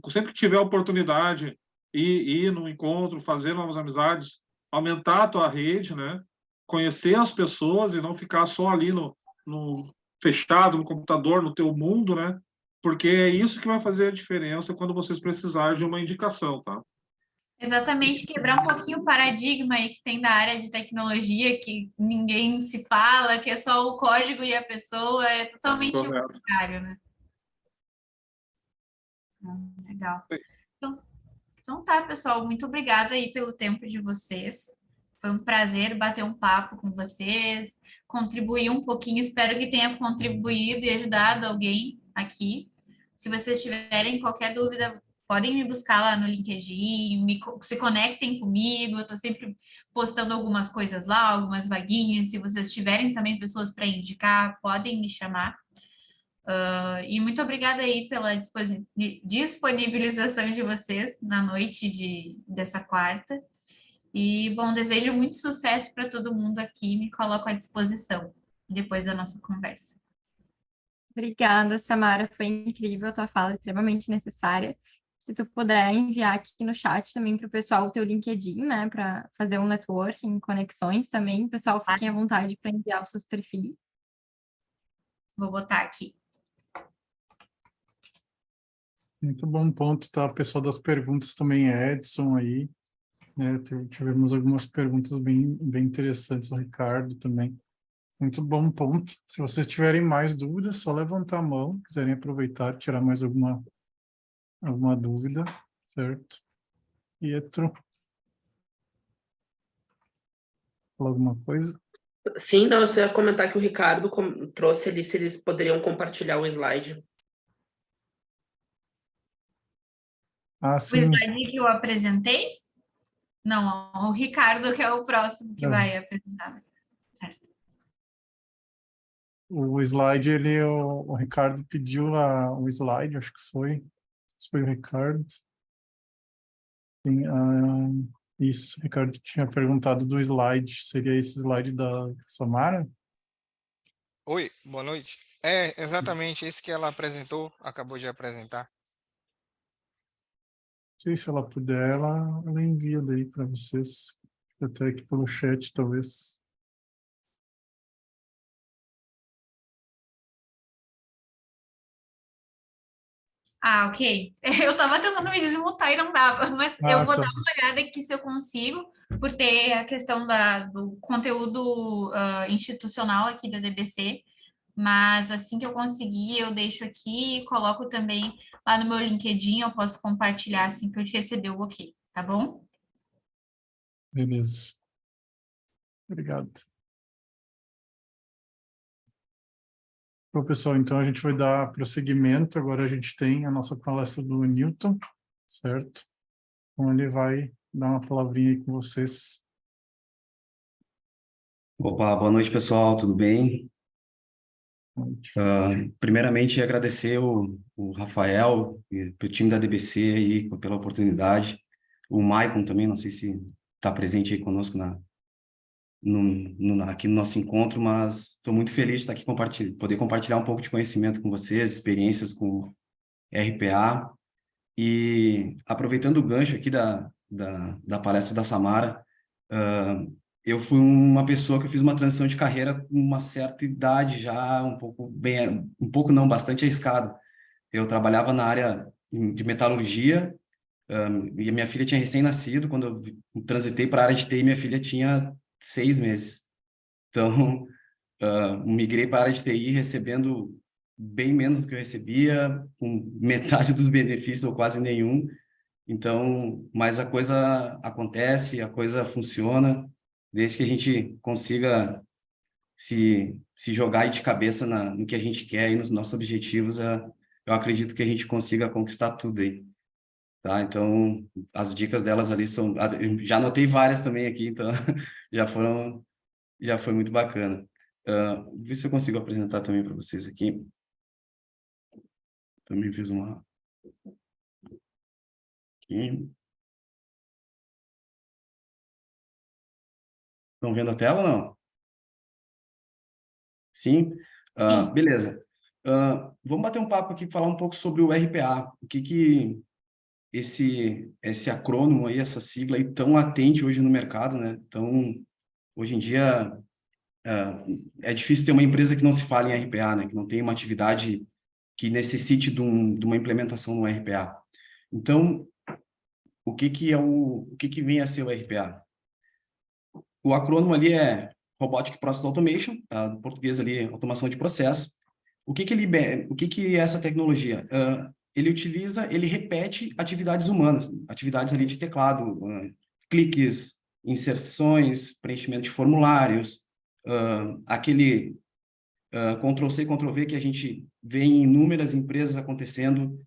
sempre que tiver oportunidade, ir num encontro, fazer novas amizades, aumentar a tua rede, né? Conhecer as pessoas e não ficar só ali no fechado, no computador, no teu mundo, né? porque é isso que vai fazer a diferença quando vocês precisarem de uma indicação, tá? Exatamente, quebrar um pouquinho o paradigma aí que tem da área de tecnologia, que ninguém se fala, que é só o código e a pessoa, é totalmente o Correto. contrário, né? Legal. Então tá, pessoal, muito obrigada aí pelo tempo de vocês. Foi um prazer bater um papo com vocês, contribuir um pouquinho, espero que tenha contribuído e ajudado alguém aqui. Se vocês tiverem qualquer dúvida, podem me buscar lá no LinkedIn, se conectem comigo, eu estou sempre postando algumas coisas lá, algumas vaguinhas. Se vocês tiverem também pessoas para indicar, podem me chamar. E muito obrigada aí pela disponibilização de vocês na noite dessa quarta. E, bom, desejo muito sucesso para todo mundo aqui, me coloco à disposição depois da nossa conversa. Obrigada, Samara. Foi incrível a tua fala, extremamente necessária. Se tu puder enviar aqui no chat também para o pessoal o teu LinkedIn, né? Para fazer um networking, conexões também. Pessoal, fiquem à vontade para enviar os seus perfis. Vou botar aqui. Muito bom ponto, tá? O pessoal das perguntas também, Edson aí, né? Tivemos algumas perguntas bem interessantes, o Ricardo também. Muito bom ponto. Se vocês tiverem mais dúvidas, só levantar a mão, quiserem aproveitar, tirar mais alguma dúvida, certo? Pietro, falar alguma coisa? Sim, não, eu só ia comentar que o Ricardo trouxe ali se eles poderiam compartilhar o slide. Ah, O sim. slide que eu apresentei? Não, o Ricardo que é o próximo que vai apresentar. Certo. O slide, o Ricardo pediu o slide, acho que foi. Se foi o Ricardo. Sim, isso, o Ricardo tinha perguntado do slide. Seria esse slide da Samara? Oi, boa noite. É exatamente esse que ela apresentou, acabou de apresentar. Não sei se ela puder, ela envia daí para vocês. Até aqui pelo chat, talvez. Ah, ok. Eu estava tentando me desmutar e não dava, mas eu vou tá. dar uma olhada aqui se eu consigo, por ter a questão do conteúdo institucional aqui da DBC, mas assim que eu conseguir, eu deixo aqui e coloco também lá no meu LinkedIn, eu posso compartilhar assim que eu te receber o ok, tá bom? Beleza. Obrigado. Bom, pessoal, então a gente vai dar prosseguimento. Agora a gente tem a nossa palestra do Newton, certo? Então ele vai dar uma palavrinha aí com vocês. Opa, boa noite, pessoal, tudo bem? Primeiramente, agradecer o Rafael e o time da DBC aí pela oportunidade. O Maicon também, não sei se está presente aí conosco aqui no nosso encontro, mas estou muito feliz de estar aqui poder compartilhar um pouco de conhecimento com vocês, experiências com RPA. E aproveitando o gancho aqui da palestra da Samara, eu fui uma pessoa que eu fiz uma transição de carreira com uma certa idade já, um pouco não, bastante arriscado. Eu trabalhava na área de metalurgia, e a minha filha tinha recém-nascido. Quando eu transitei para a área de TI, minha filha tinha 6 meses. Então, migrei para a área de TI recebendo bem menos do que eu recebia, com metade dos benefícios ou quase nenhum. Então, mas a coisa acontece, a coisa funciona, desde que a gente consiga se jogar aí de cabeça no que a gente quer e nos nossos objetivos, eu acredito que a gente consiga conquistar tudo aí. Tá? Então, as dicas delas ali são... Já anotei várias também aqui, então já foi muito bacana. Ver se eu consigo apresentar também para vocês aqui. Também fiz uma... Aqui. Estão vendo a tela ou não? Sim? Sim. Beleza. Vamos bater um papo aqui, falar um pouco sobre o RPA. O que esse acrônimo aí, essa sigla aí tão latente hoje no mercado, né? Então, hoje em dia, é difícil ter uma empresa que não se fale em RPA, né? Que não tenha uma atividade que necessite de uma implementação no RPA. Então, o que vem a ser o RPA? O acrônimo ali é Robotic Process Automation, tá? Em português ali, automação de processo. O que é essa tecnologia? Ele repete atividades humanas, atividades ali de teclado, cliques, inserções, preenchimento de formulários, aquele Ctrl+C, Ctrl+V que a gente vê em inúmeras empresas acontecendo,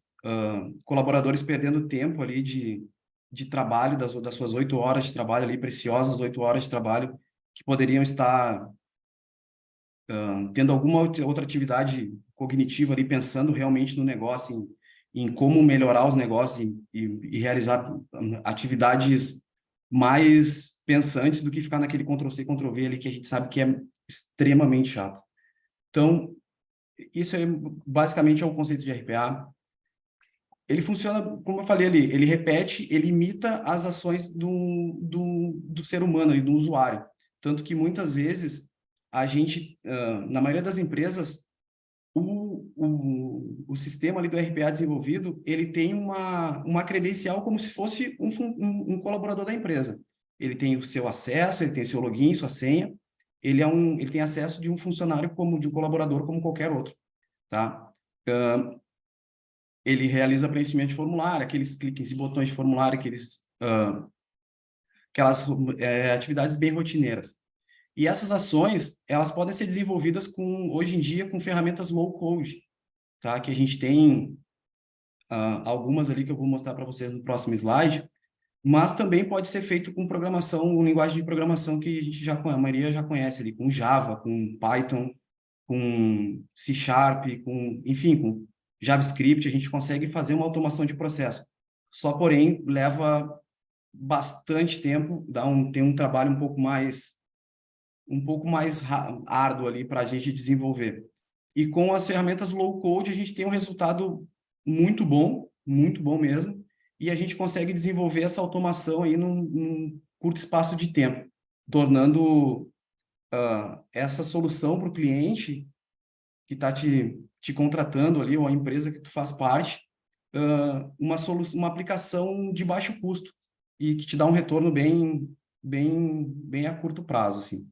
colaboradores perdendo tempo ali de trabalho, das suas 8 horas de trabalho ali, preciosas 8 horas de trabalho, que poderiam estar tendo alguma outra atividade cognitiva ali, pensando realmente no negócio, em como melhorar os negócios e realizar atividades mais pensantes do que ficar naquele Ctrl+C, Ctrl+V ali, que a gente sabe que é extremamente chato. Então, isso é basicamente o conceito de RPA. Ele funciona, como eu falei ali, ele repete, ele imita as ações do ser humano e do usuário. Tanto que muitas vezes a gente, na maioria das empresas, o sistema ali do RPA desenvolvido, ele tem uma credencial como se fosse um colaborador da empresa. Ele tem o seu acesso, ele tem seu login, sua senha, ele tem acesso de um funcionário de um colaborador como qualquer outro, tá? Ele realiza preenchimento de formulário, aqueles cliques e botões de formulário, aquelas atividades bem rotineiras. E essas ações, elas podem ser desenvolvidas hoje em dia com ferramentas low-code, tá? Que a gente tem algumas ali que eu vou mostrar para vocês no próximo slide, mas também pode ser feito com linguagem de programação que a maioria já conhece ali, com Java, com Python, com C#, enfim, com JavaScript, a gente consegue fazer uma automação de processo. Só, porém, leva bastante tempo, tem um trabalho um pouco mais árduo ali para a gente desenvolver. E com as ferramentas low-code, a gente tem um resultado muito bom mesmo, e a gente consegue desenvolver essa automação aí num curto espaço de tempo, tornando essa solução para o cliente que está te contratando ali, ou a empresa que tu faz parte, uma aplicação de baixo custo e que te dá um retorno bem a curto prazo, assim.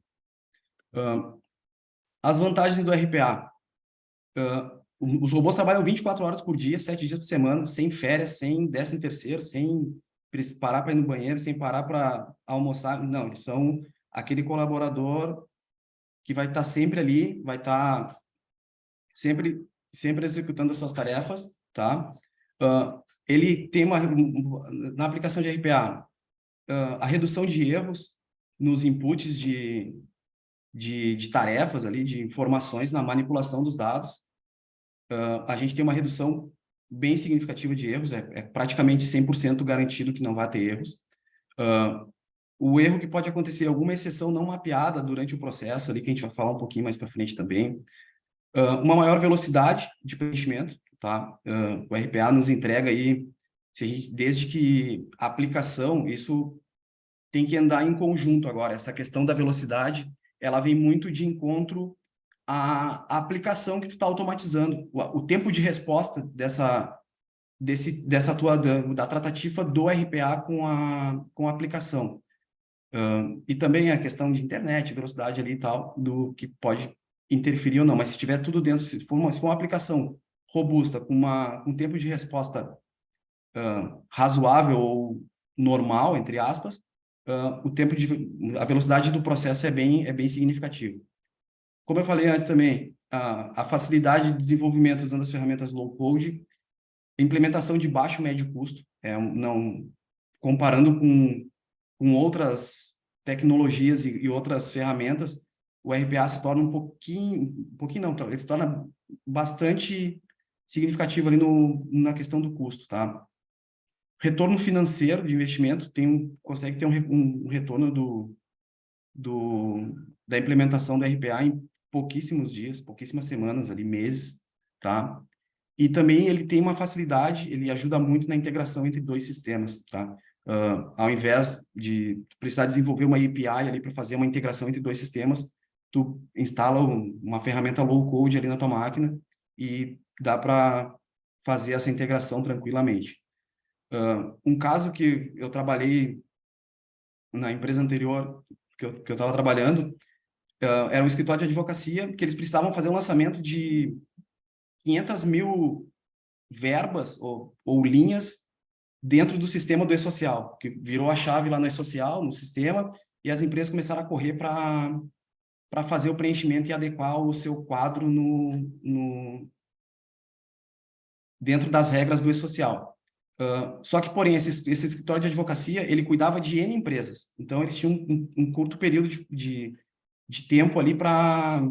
As vantagens do RPA. Os robôs trabalham 24 horas por dia, 7 dias por semana, sem férias, sem 13º, sem parar para ir no banheiro, sem parar para almoçar. Não, eles são aquele colaborador que vai estar sempre ali, vai estar sempre executando as suas tarefas, tá? Ele tem na aplicação de RPA, a redução de erros nos inputs de tarefas ali, de informações na manipulação dos dados. A gente tem uma redução bem significativa de erros, é praticamente 100% garantido que não vai ter erros. O erro que pode acontecer, alguma exceção não mapeada durante o processo, ali que a gente vai falar um pouquinho mais para frente também. Uma maior velocidade de preenchimento, tá? O RPA nos entrega aí, desde que a aplicação, isso tem que andar em conjunto agora, essa questão da velocidade, ela vem muito de encontro à aplicação que tu está automatizando, o tempo de resposta da tratativa do RPA com a aplicação. E também a questão de internet, velocidade ali e tal, do que pode interferir ou não, mas se tiver tudo dentro, se for uma aplicação robusta, com um tempo de resposta razoável ou normal, entre aspas, a velocidade do processo é bem significativa. Como eu falei antes também, a facilidade de desenvolvimento usando as ferramentas low-code, implementação de baixo e médio custo, comparando com outras tecnologias e outras ferramentas, o RPA se torna ele se torna bastante significativo ali na questão do custo, tá? Retorno financeiro de investimento, consegue ter um retorno da implementação do RPA em pouquíssimos dias, pouquíssimas semanas, ali, meses, tá? E também ele tem uma facilidade, ele ajuda muito na integração entre dois sistemas, tá? Ao invés de precisar desenvolver uma API ali para fazer uma integração entre dois sistemas, tu instala uma ferramenta low-code ali na tua máquina e dá para fazer essa integração tranquilamente. Um caso que eu trabalhei na empresa anterior que eu estava trabalhando, era um escritório de advocacia que eles precisavam fazer um lançamento de 500 mil verbas ou linhas dentro do sistema do e-social, que virou a chave lá no e-social, no sistema, e as empresas começaram a correr para fazer o preenchimento e adequar o seu quadro dentro das regras do e-social. Só que, porém, esse escritório de advocacia, ele cuidava de N empresas. Então, eles tinham um curto período de tempo ali para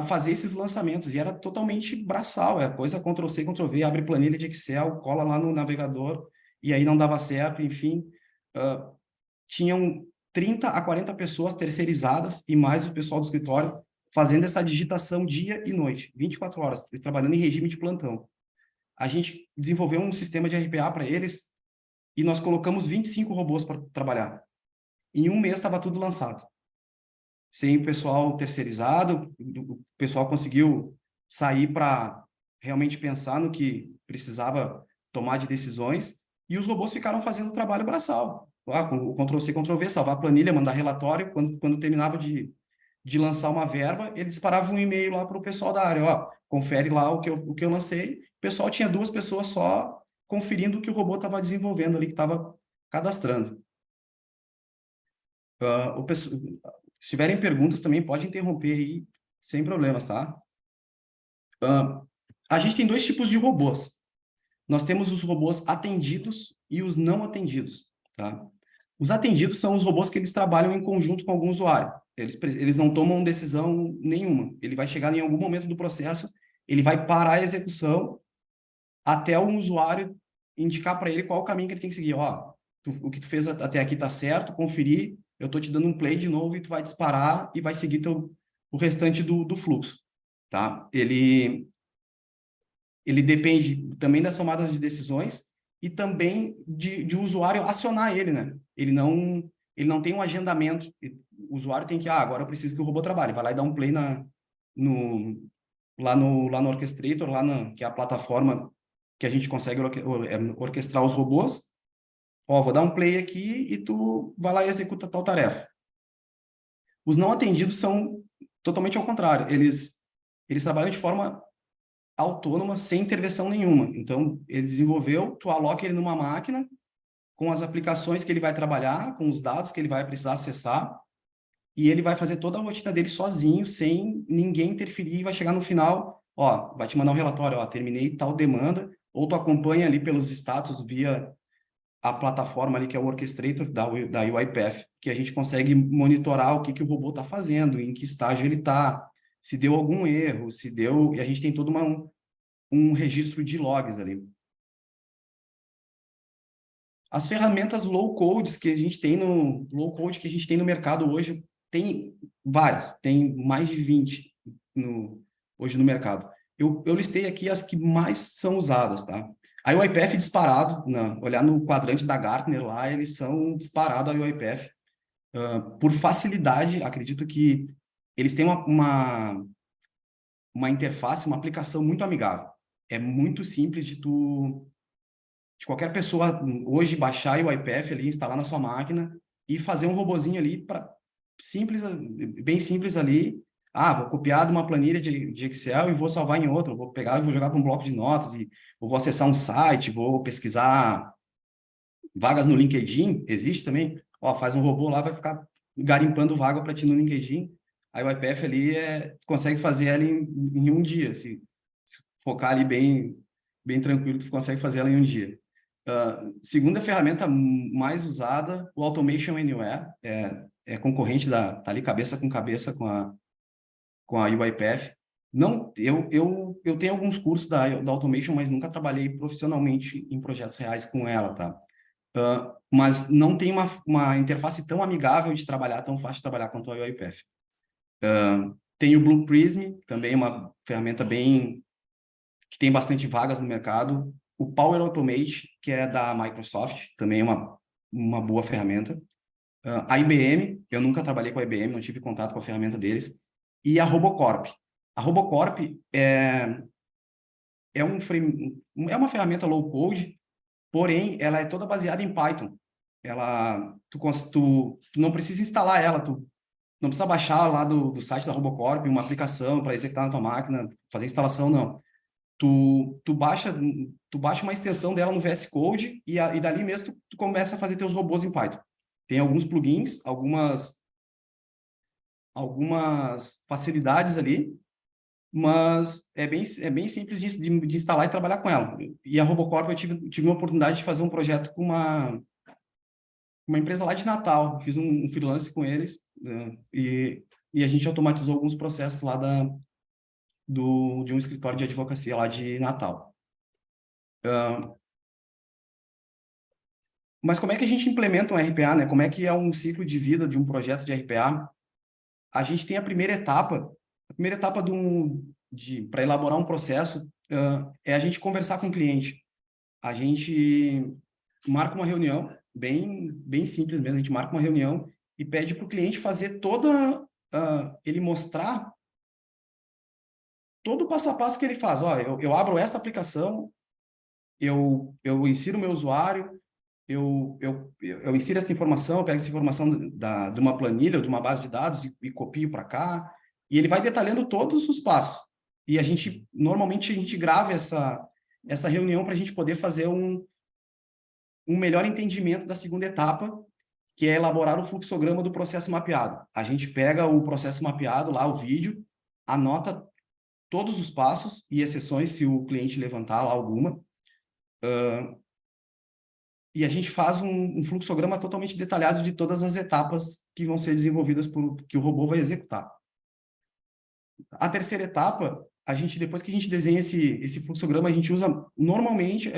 fazer esses lançamentos. E era totalmente braçal, é coisa Ctrl+C, Ctrl+V, abre planilha de Excel, cola lá no navegador, e aí não dava certo, enfim. Tinham 30 a 40 pessoas terceirizadas e mais o pessoal do escritório fazendo essa digitação dia e noite, 24 horas, trabalhando em regime de plantão. A gente desenvolveu um sistema de RPA para eles e nós colocamos 25 robôs para trabalhar. Em um mês estava tudo lançado. Sem o pessoal terceirizado, o pessoal conseguiu sair para realmente pensar no que precisava tomar de decisões e os robôs ficaram fazendo o trabalho braçal. Com o Ctrl+C, Ctrl+V, salvar a planilha, mandar relatório. Quando terminava de lançar uma verba, ele disparava um e-mail lá para o pessoal da área, confere lá o que eu lancei. O pessoal tinha 2 pessoas só conferindo o que o robô estava desenvolvendo ali, que estava cadastrando. Se tiverem perguntas também, pode interromper aí, sem problemas, tá? A gente tem 2 tipos de robôs. Nós temos os robôs atendidos e os não atendidos, tá? Os atendidos são os robôs que eles trabalham em conjunto com algum usuário. Eles não tomam decisão nenhuma. Ele vai chegar em algum momento do processo, ele vai parar a execução até um usuário indicar para ele qual o caminho que ele tem que seguir. O que tu fez até aqui está certo, conferir, eu estou te dando um play de novo e tu vai disparar e vai seguir o restante do fluxo, tá? Ele depende também das tomadas de decisões e também de o usuário acionar ele, né? Ele não tem um agendamento. O usuário tem que, agora eu preciso que o robô trabalhe. Vai lá e dá um play lá no Orchestrator, que é a plataforma que a gente consegue orquestrar os robôs. Vou dar um play aqui e tu vai lá e executa tal tarefa. Os não atendidos são totalmente ao contrário. Eles trabalham de forma autônoma, sem intervenção nenhuma. Então, ele desenvolveu, tu aloca ele numa máquina, com as aplicações que ele vai trabalhar, com os dados que ele vai precisar acessar, e ele vai fazer toda a rotina dele sozinho, sem ninguém interferir, e vai chegar no final, vai te mandar um relatório, terminei tal demanda, ou tu acompanha ali pelos status via a plataforma ali que é o Orchestrator da UiPath, que a gente consegue monitorar o que o robô está fazendo, em que estágio ele está, se deu algum erro, e a gente tem todo um registro de logs ali. As ferramentas low-code que a gente tem no mercado hoje, tem várias, tem mais de 20 hoje no mercado. Eu listei aqui as que mais são usadas, tá? A UiPath disparado, olhar no quadrante da Gartner lá, eles são disparados a UiPath. Por facilidade, acredito que eles têm uma interface, uma aplicação muito amigável. É muito simples de qualquer pessoa hoje baixar o UiPath ali, instalar na sua máquina e fazer um robozinho ali bem simples ali. Vou copiar de uma planilha de Excel e vou salvar em outra. Vou pegar e vou jogar para um bloco de notas e vou acessar um site, vou pesquisar vagas no LinkedIn, existe também. Faz um robô lá, vai ficar garimpando vaga para ti no LinkedIn. A UiPath ali consegue fazer ela em um dia. Se focar ali bem tranquilo, tu consegue fazer ela em um dia. Segunda ferramenta mais usada, o Automation Anywhere, é concorrente tá ali cabeça com cabeça com a UiPath. Eu tenho alguns cursos da Automation, mas nunca trabalhei profissionalmente em projetos reais com ela, tá? Mas não tem uma interface tão amigável de trabalhar, tão fácil de trabalhar quanto a UiPath. Tem o Blue Prism, também uma ferramenta que tem bastante vagas no mercado. O Power Automate, que é da Microsoft, também é uma boa ferramenta. A IBM, eu nunca trabalhei com a IBM, não tive contato com a ferramenta deles. E a Robocorp. A Robocorp é uma ferramenta low code, porém ela é toda baseada em Python. Tu não precisa instalar ela, tu não precisa baixar lá do site da Robocorp uma aplicação para executar na tua máquina, fazer instalação, não. Tu baixa uma extensão dela no VS Code e dali mesmo tu começa a fazer teus robôs em Python. Tem alguns plugins, algumas facilidades ali, mas é bem simples de instalar e trabalhar com ela. E a Robocorp, eu tive uma oportunidade de fazer um projeto com uma empresa lá de Natal. Fiz um freelance com eles, e a gente automatizou alguns processos lá de um escritório de advocacia lá de Natal. Mas como é que a gente implementa um RPA, né? Como é que é um ciclo de vida de um projeto de RPA? A gente tem a primeira etapa para elaborar um processo é a gente conversar com o cliente. A gente marca uma reunião, bem simples mesmo, a gente marca uma reunião e pede para o cliente fazer ele mostrar todo o passo a passo que ele faz. Ó, eu abro essa aplicação, eu insiro o meu usuário, eu insiro essa informação, eu pego essa informação de uma planilha, de uma base de dados e copio para cá, e ele vai detalhando todos os passos. E normalmente a gente grava essa reunião para a gente poder fazer um melhor entendimento da segunda etapa, que é elaborar o fluxograma do processo mapeado. A gente pega o processo mapeado lá, o vídeo, anota todos os passos e exceções, se o cliente levantar lá alguma, e a gente faz um fluxograma totalmente detalhado de todas as etapas que vão ser desenvolvidas que o robô vai executar. A terceira etapa, depois que a gente desenha esse fluxograma, a gente usa normalmente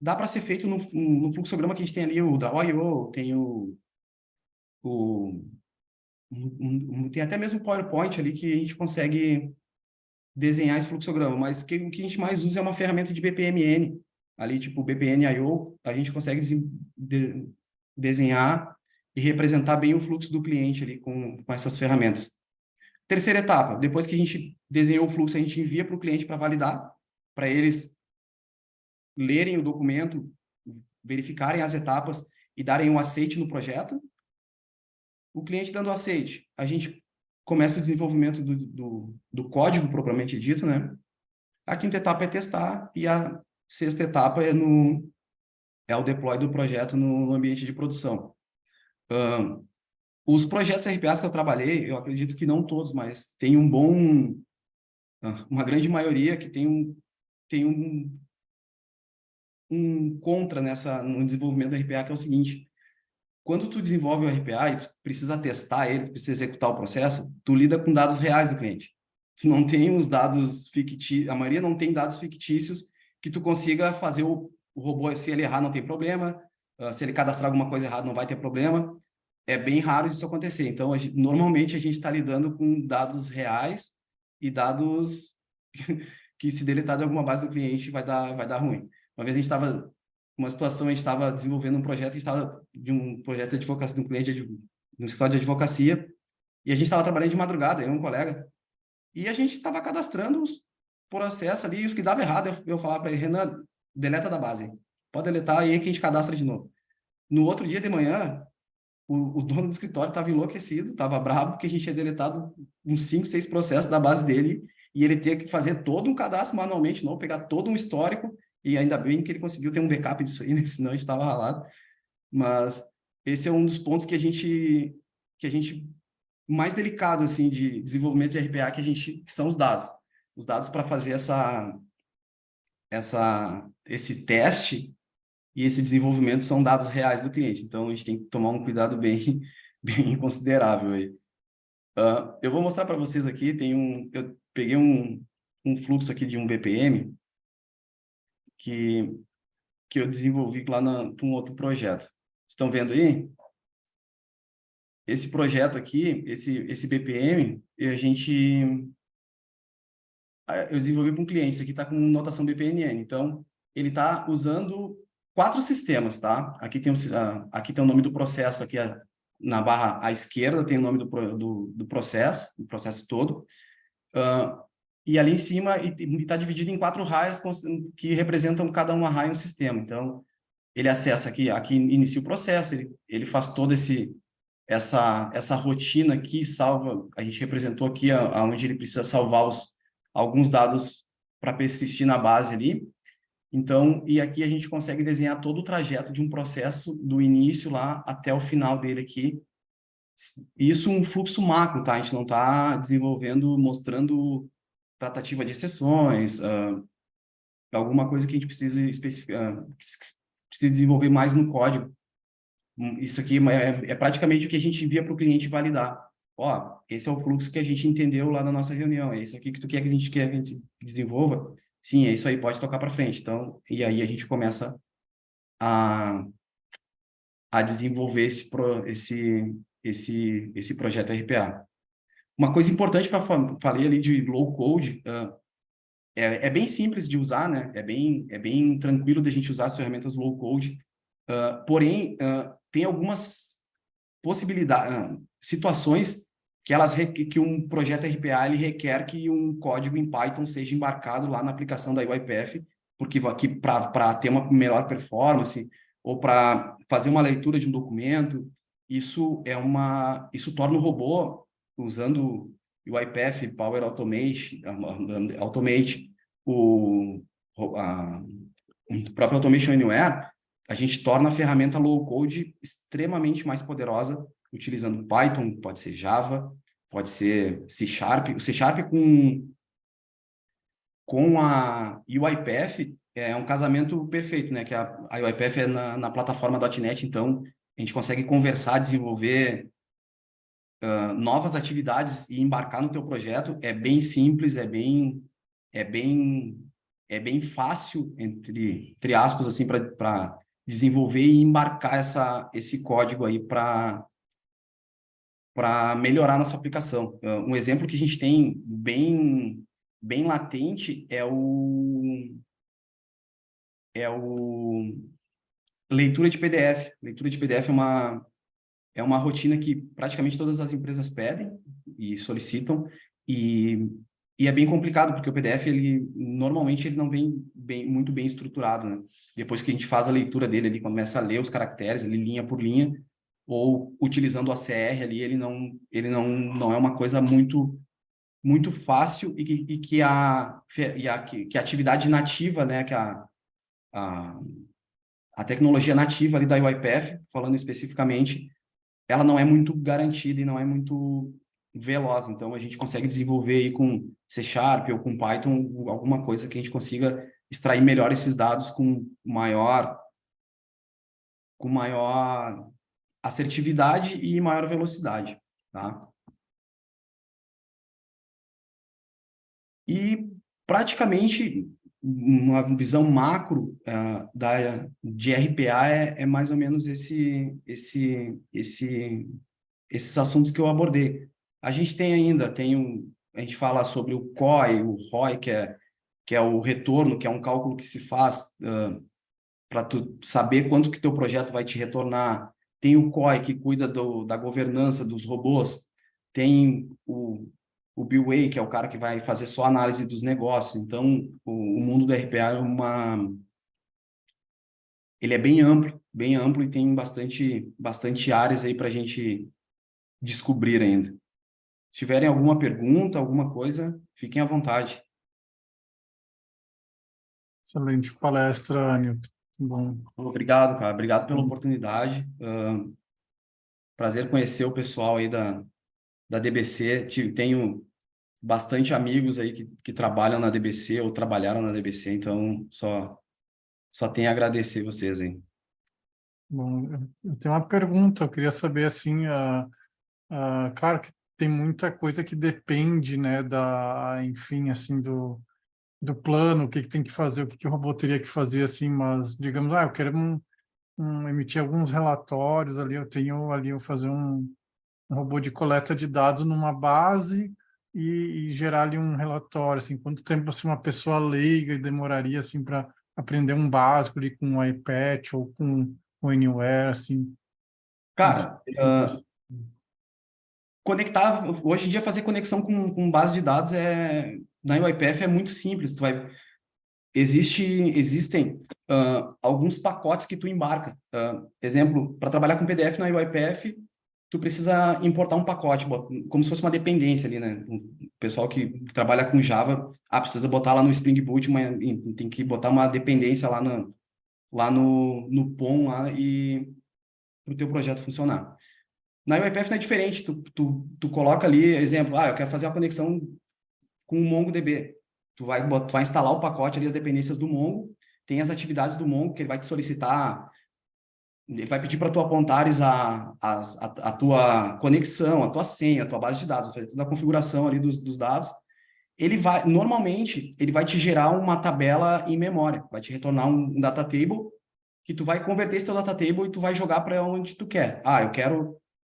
dá para ser feito no fluxograma que a gente tem ali, o Draw.io, tem tem até mesmo o PowerPoint ali que a gente consegue desenhar esse fluxograma, mas o que a gente mais usa é uma ferramenta de BPMN, ali tipo BPN.io, a gente consegue desenhar e representar bem o fluxo do cliente ali com essas ferramentas. Terceira etapa, depois que a gente desenhou o fluxo, a gente envia para o cliente para validar, para eles lerem o documento, verificarem as etapas e darem um aceite no projeto. O cliente dando aceite, a gente começa o desenvolvimento do código propriamente dito, né? A quinta etapa é testar e a sexta etapa é o deploy do projeto no ambiente de produção. Os projetos RPAs que eu trabalhei, eu acredito que não todos, mas tem uma grande maioria que tem um contra no desenvolvimento do RPA, que é o seguinte: quando tu desenvolve o RPA e tu precisa testar ele, tu precisa executar o processo, tu lida com dados reais do cliente. Tu não tem os dados fictícios, a maioria não tem dados fictícios que tu consiga fazer o robô, se ele errar não tem problema, se ele cadastrar alguma coisa errada não vai ter problema. É bem raro isso acontecer. Então, normalmente a gente está lidando com dados reais e dados que, se deletar de alguma base do cliente, vai dar ruim. Uma vez a gente estava desenvolvendo um projeto, de um projeto de advocacia, de um cliente de um escritório de advocacia, e a gente estava trabalhando de madrugada, eu e um colega, e a gente estava cadastrando os processos ali, e os que davam errado, eu falava para ele: Renan, deleta da base, pode deletar, e aí que a gente cadastra de novo. No outro dia de manhã, o dono do escritório estava enlouquecido, estava bravo, porque a gente tinha deletado uns 5, 6 processos da base dele, e ele tinha que fazer todo um cadastro manualmente, não pegar todo um histórico, e ainda bem que ele conseguiu ter um backup disso aí, né? Senão a gente estava ralado. Mas esse é um dos pontos que a gente mais delicado, assim, de desenvolvimento de RPA, que são os dados. Os dados para fazer esse teste e esse desenvolvimento são dados reais do cliente. Então, a gente tem que tomar um cuidado bem considerável aí. Eu vou mostrar para vocês aqui, eu peguei um fluxo aqui de um BPM que eu desenvolvi lá para um outro projeto. Estão vendo aí? Esse projeto aqui, esse BPM, eu desenvolvi para um cliente. Esse aqui está com notação BPMN. Então, ele está usando 4 sistemas, tá? Aqui tem o nome do processo, aqui na barra à esquerda tem o nome do processo, o processo todo. E ali em cima está dividido em 4 raias que representam cada uma raia no sistema. Então, ele acessa aqui inicia o processo, ele faz toda essa rotina aqui, salva, a gente representou aqui aonde ele precisa salvar alguns dados para persistir na base ali. Então, e aqui a gente consegue desenhar todo o trajeto de um processo do início lá até o final dele aqui. Isso um fluxo macro, tá? A gente não está desenvolvendo, mostrando tratativa de exceções, alguma coisa que a gente precisa especificar, precisa desenvolver mais no código. Isso aqui é praticamente o que a gente envia para o cliente validar. Ó, esse é o fluxo que a gente entendeu lá na nossa reunião, é isso aqui que tu quer que a gente desenvolva? Sim, é isso aí, pode tocar para frente. Então, e aí a gente começa a desenvolver esse projeto RPA. Uma coisa importante para falei ali de low code, é bem simples de usar, né? É bem tranquilo de a gente usar as ferramentas low code, porém, tem algumas possibilidades, situações que um projeto RPA ele requer que um código em Python seja embarcado lá na aplicação da UiPath, porque para ter uma melhor performance ou para fazer uma leitura de um documento, isso torna o robô, usando o UiPath, Power Automate, o próprio Automation Anywhere, a gente torna a ferramenta low code extremamente mais poderosa, utilizando Python, pode ser Java, pode ser C#. O C# com a UiPath é um casamento perfeito, né? Que a UiPath é na plataforma .NET, então a gente consegue conversar, desenvolver novas atividades e embarcar no teu projeto. É bem simples, é bem fácil, entre aspas, assim, para desenvolver e embarcar esse código aí para melhorar nossa aplicação. Um exemplo que a gente tem bem latente é o leitura de PDF. Leitura de PDF é uma rotina que praticamente todas as empresas pedem e solicitam, e é bem complicado, porque o PDF, normalmente, ele não vem muito bem estruturado, né? Depois que a gente faz a leitura dele, ele começa a ler os caracteres, ali, linha por linha, ou utilizando o ACR ali, ele não é uma coisa muito fácil, e que a atividade nativa, né, que a tecnologia nativa ali da UiPath, falando especificamente, ela não é muito garantida e não é muito veloz. Então, a gente consegue desenvolver aí com C# ou com Python alguma coisa que a gente consiga extrair melhor esses dados com maior assertividade e maior velocidade, tá? E, praticamente, uma visão macro de RPA é mais ou menos esses assuntos que eu abordei. A gente tem ainda, a gente fala sobre o COI, o ROI, que é o retorno, que é um cálculo que se faz para tu saber quanto que teu projeto vai te retornar. Tem o COI, que cuida da governança dos robôs. Tem o BWay, que é o cara que vai fazer só análise dos negócios. Então, o mundo do RPA ele é bem amplo e tem bastante áreas aí para a gente descobrir ainda. Se tiverem alguma pergunta, alguma coisa, fiquem à vontade. Excelente palestra, Nilton. Bom. Obrigado, cara. Obrigado pela oportunidade. Prazer conhecer o pessoal aí da DBC. Tenho bastante amigos aí que trabalham na DBC ou trabalharam na DBC, então só tenho a agradecer vocês aí. Bom, eu tenho uma pergunta. Eu queria saber, assim, claro que tem muita coisa que depende, né, enfim, assim, do plano, o que tem que fazer, o que o robô teria que fazer, assim, mas, digamos, eu quero emitir alguns relatórios ali, eu fazer um robô de coleta de dados numa base e gerar ali um relatório, assim, quanto tempo, assim, uma pessoa leiga demoraria, assim, para aprender um básico ali com o iPad ou com o Anywhere, assim. Cara, conectar, hoje em dia fazer conexão com base de dados na UiPath é muito simples. Existem alguns pacotes que tu embarca. Exemplo, para trabalhar com PDF na UiPath, tu precisa importar um pacote, como se fosse uma dependência ali, né? O pessoal que trabalha com Java, precisa botar lá no Spring Boot, tem que botar uma dependência lá no POM lá e para o teu projeto funcionar. Na UiPath não é diferente, tu coloca ali, exemplo, eu quero fazer a conexão com o MongoDB. Tu vai instalar o pacote ali, as dependências do Mongo, tem as atividades do Mongo que ele vai te solicitar, ele vai pedir para tu apontares a tua conexão, a tua senha, a tua base de dados, fazer toda a configuração ali dos dados. Normalmente, ele vai te gerar uma tabela em memória, vai te retornar um data table, que tu vai converter esse teu data table e tu vai jogar para onde tu quer.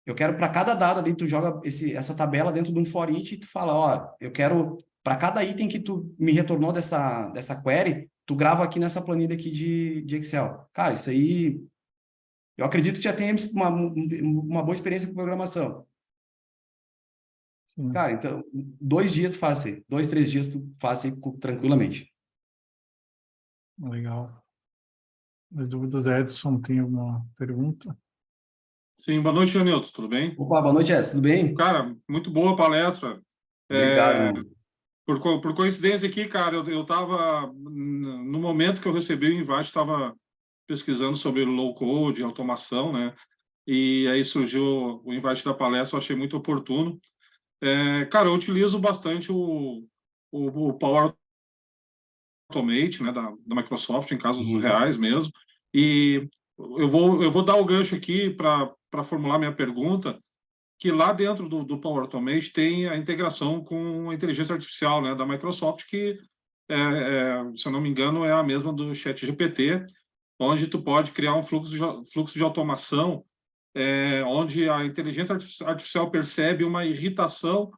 Eu quero para cada dado ali, tu joga essa tabela dentro de um for each e tu fala, eu quero, para cada item que tu me retornou dessa query, tu grava aqui nessa planilha aqui de Excel. Cara, isso aí, eu acredito que já tenha uma boa experiência com programação. Sim. Cara, então, 2 dias tu faz isso aí. 2, 3 dias tu faz isso aí tranquilamente. Legal. Mais dúvidas, Edson? Tem alguma pergunta? Sim, boa noite, Janilton, tudo bem? Opa, boa noite, Edson, tudo bem? Cara, muito boa a palestra. Obrigado. Por coincidência aqui, cara, eu estava, no momento que eu recebi o invite, estava pesquisando sobre low-code, automação, né? E aí surgiu o invite da palestra, eu achei muito oportuno. Cara, eu utilizo bastante o Power Automate, né, da Microsoft, em casos reais mesmo. E eu vou dar o gancho aqui para formular minha pergunta, que lá dentro do Power Automate tem a integração com a inteligência artificial, né, da Microsoft, que, se eu não me engano, é a mesma do ChatGPT, onde tu pode criar um fluxo de automação, onde a inteligência artificial percebe uma irritação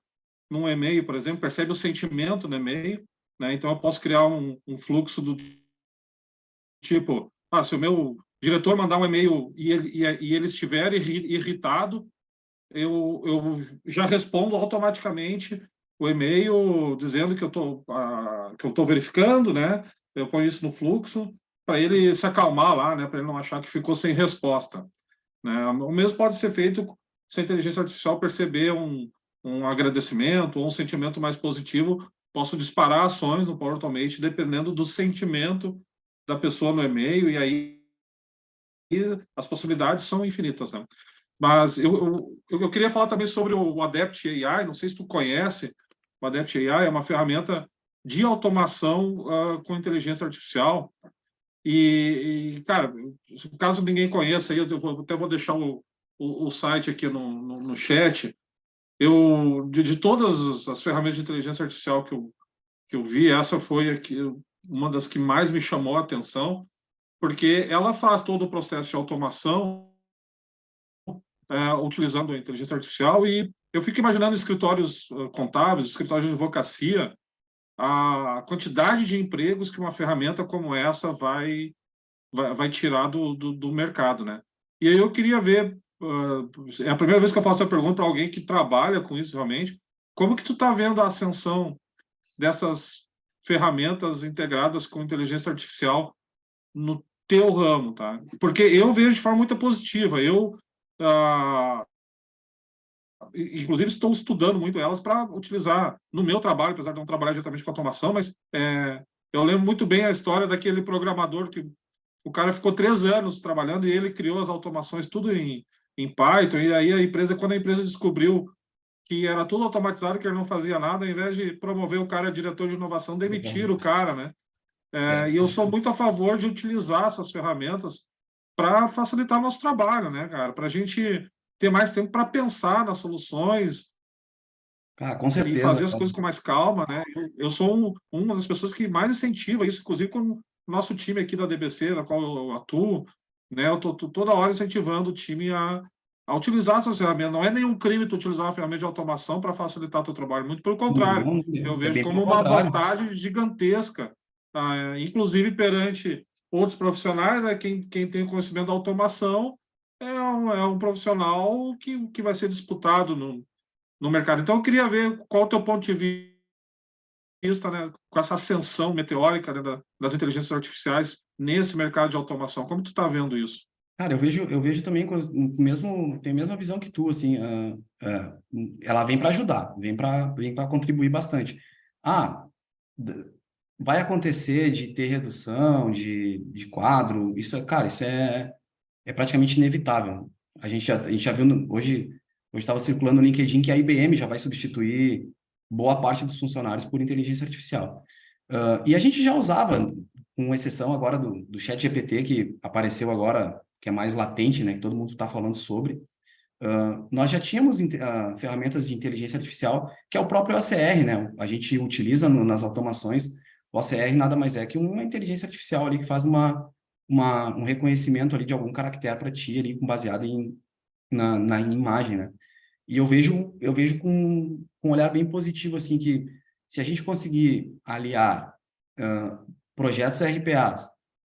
num e-mail, por exemplo, percebe o sentimento no e-mail, né? Então eu posso criar um fluxo do tipo, se o meu diretor mandar um e-mail e ele estiver irritado, eu já respondo automaticamente o e-mail dizendo que eu estou verificando, né? Eu ponho isso no fluxo para ele se acalmar lá, né? Para ele não achar que ficou sem resposta, né? O mesmo pode ser feito se a inteligência artificial perceber um agradecimento ou um sentimento mais positivo. Posso disparar ações no Power Automate dependendo do sentimento da pessoa no e-mail, e aí as possibilidades são infinitas, né? Mas eu queria falar também sobre o Adapt AI. Não sei se tu conhece. O Adapt AI é uma ferramenta de automação com inteligência artificial. Cara, caso ninguém conheça, aí eu até vou deixar o site aqui no chat. De todas as ferramentas de inteligência artificial que eu vi, essa foi uma das que mais me chamou a atenção, porque ela faz todo o processo de automação utilizando a inteligência artificial, e eu fico imaginando escritórios contábeis, escritórios de advocacia, a quantidade de empregos que uma ferramenta como essa vai tirar do mercado, né? E aí eu queria ver, é a primeira vez que eu faço a pergunta para alguém que trabalha com isso realmente, como que tu está vendo a ascensão dessas ferramentas integradas com inteligência artificial no teu ramo, tá? Porque eu vejo de forma muito positiva. Inclusive, estou estudando muito elas para utilizar no meu trabalho, apesar de não trabalhar diretamente com automação, mas eu lembro muito bem a história daquele programador que o cara ficou 3 anos trabalhando e ele criou as automações tudo em Python, e aí quando a empresa descobriu que era tudo automatizado, que ele não fazia nada, ao invés de promover o cara diretor de inovação, demitiram o cara, né? E eu sou muito a favor de utilizar essas ferramentas para facilitar o nosso trabalho, né, cara? Para a gente ter mais tempo para pensar nas soluções, com certeza, e fazer as coisas com mais calma, né? Eu sou uma das pessoas que mais incentiva isso, inclusive com o nosso time aqui da DBC, na qual eu atuo, né? Eu estou toda hora incentivando o time a utilizar essas ferramentas. Não é nenhum crime tu utilizar uma ferramenta de automação para facilitar o teu trabalho, muito pelo contrário. Eu vejo como uma vantagem gigantesca, inclusive perante outros profissionais, né? Quem tem conhecimento da automação é um profissional que vai ser disputado no mercado. Então, eu queria ver qual o teu ponto de vista, né, com essa ascensão meteórica, né, das inteligências artificiais nesse mercado de automação. Como tu está vendo isso? Cara, eu vejo também tenho a mesma visão que tu, assim, ela vem para ajudar, vem para contribuir bastante. Ah, d- vai acontecer de ter redução de quadro, cara, isso é praticamente inevitável. A gente já viu hoje estava circulando no LinkedIn que a IBM já vai substituir boa parte dos funcionários por inteligência artificial. E a gente já usava, com exceção agora do ChatGPT, que apareceu agora, que é mais latente, né, que todo mundo está falando sobre. Nós já tínhamos ferramentas de inteligência artificial, que é o próprio OCR, né? A gente utiliza nas automações. O OCR nada mais é que uma inteligência artificial ali que faz um reconhecimento ali de algum caractere para ti, ali, baseado na imagem, né? E eu vejo com um olhar bem positivo, assim, que se a gente conseguir aliar projetos RPAs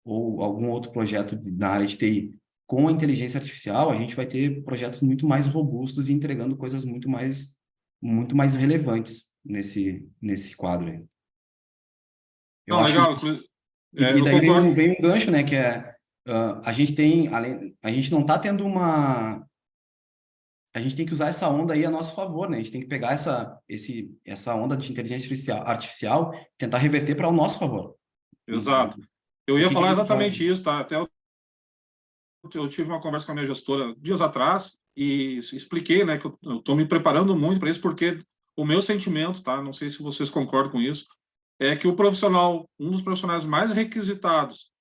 ou algum outro projeto na área de TI com a inteligência artificial, a gente vai ter projetos muito mais robustos e entregando coisas muito mais relevantes nesse quadro aí. Eu Não, acho legal. e Eu daí concordo. vem um gancho, né, que é a gente tem a gente não está tendo a gente tem que usar essa onda aí a nosso favor, né? A gente tem que pegar essa onda de inteligência artificial e tentar reverter para o nosso favor. Exato. Eu O ia que falar a gente pode? exatamente isso, tá? Até eu tive uma conversa com a minha gestora dias atrás e expliquei, né, que eu estou me preparando muito para isso, porque o meu sentimento, tá? Não sei se vocês concordam com isso, é que um dos profissionais mais requisitados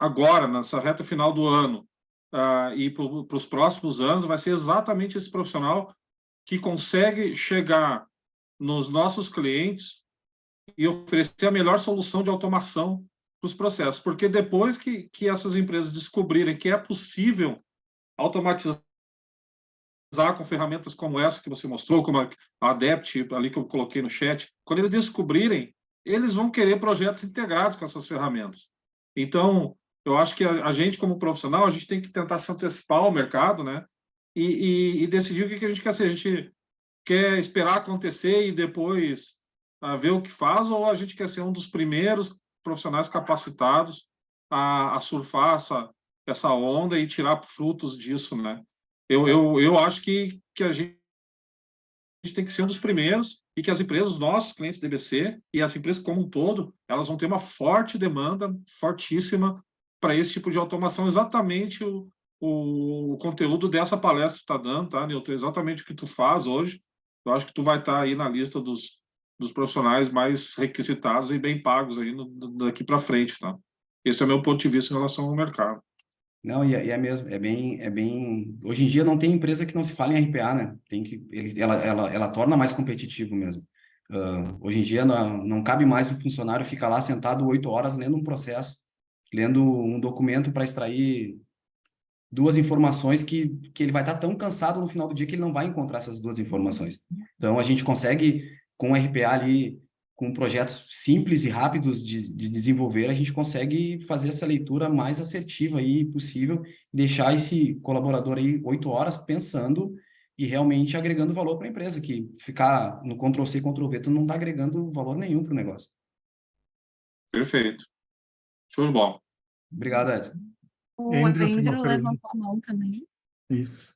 agora, nessa reta final do ano, e para os próximos anos, vai ser exatamente esse profissional que consegue chegar nos nossos clientes e oferecer a melhor solução de automação para os processos. Porque depois que essas empresas descobrirem que é possível automatizar com ferramentas como essa que você mostrou, como a Adept, ali que eu coloquei no chat, quando eles descobrirem, eles vão querer projetos integrados com essas ferramentas. Então, eu acho que a gente, como profissional, a gente tem que tentar se antecipar ao mercado, né? E decidir o que a gente quer ser. A gente quer esperar acontecer e depois ver o que faz, ou a gente quer ser um dos primeiros profissionais capacitados a surfar essa onda e tirar frutos disso, né? Eu acho que a gente tem que ser um dos primeiros e que as empresas, os nossos clientes DBC e as empresas como um todo, elas vão ter uma forte demanda, fortíssima, para esse tipo de automação, exatamente o conteúdo dessa palestra que tu está dando, tá, Nilton? Exatamente o que tu faz hoje. Eu acho que tu vai estar aí na lista dos profissionais mais requisitados e bem pagos aí daqui para frente, tá? Esse é o meu ponto de vista em relação ao mercado. Não, e é mesmo, é bem. Hoje em dia não tem empresa que não se fale em RPA, né? Ela torna mais competitivo mesmo. Hoje em dia não cabe mais o funcionário ficar lá sentado 8 horas lendo um processo, lendo um documento para extrair duas informações que ele vai estar tão cansado no final do dia que ele não vai encontrar essas duas informações. Então, a gente consegue, com o RPA ali, com projetos simples e rápidos de desenvolver, a gente consegue fazer essa leitura mais assertiva aí possível, deixar esse colaborador aí 8 horas pensando e realmente agregando valor para a empresa, que ficar no Ctrl+C, Ctrl+V, tu não está agregando valor nenhum para o negócio. Perfeito. Show de bola. Obrigado, Edson. O Andrew tem uma Evandro pergunta. levantou a mão também. Isso.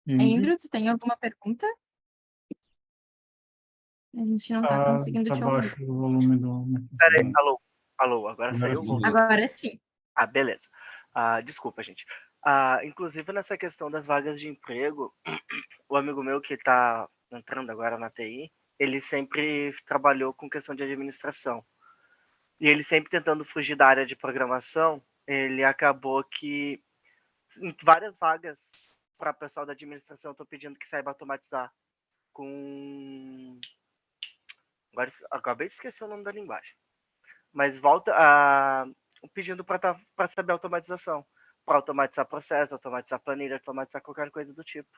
Andrew, tu tem alguma pergunta? A gente não está conseguindo Tá te ouvir. baixo o volume do Peraí, microfone. alô, agora saiu? sim. Agora sim. Beleza. Desculpa, gente. Inclusive, nessa questão das vagas de emprego, o amigo meu que está entrando agora na TI, ele sempre trabalhou com questão de administração. E ele sempre tentando fugir da área de programação, ele acabou que em várias vagas para pessoal da administração estão pedindo que saiba automatizar com... Agora acabei de esquecer o nome da linguagem. Mas volta pedindo para saber automatização, para automatizar processo, automatizar planilha, automatizar qualquer coisa do tipo.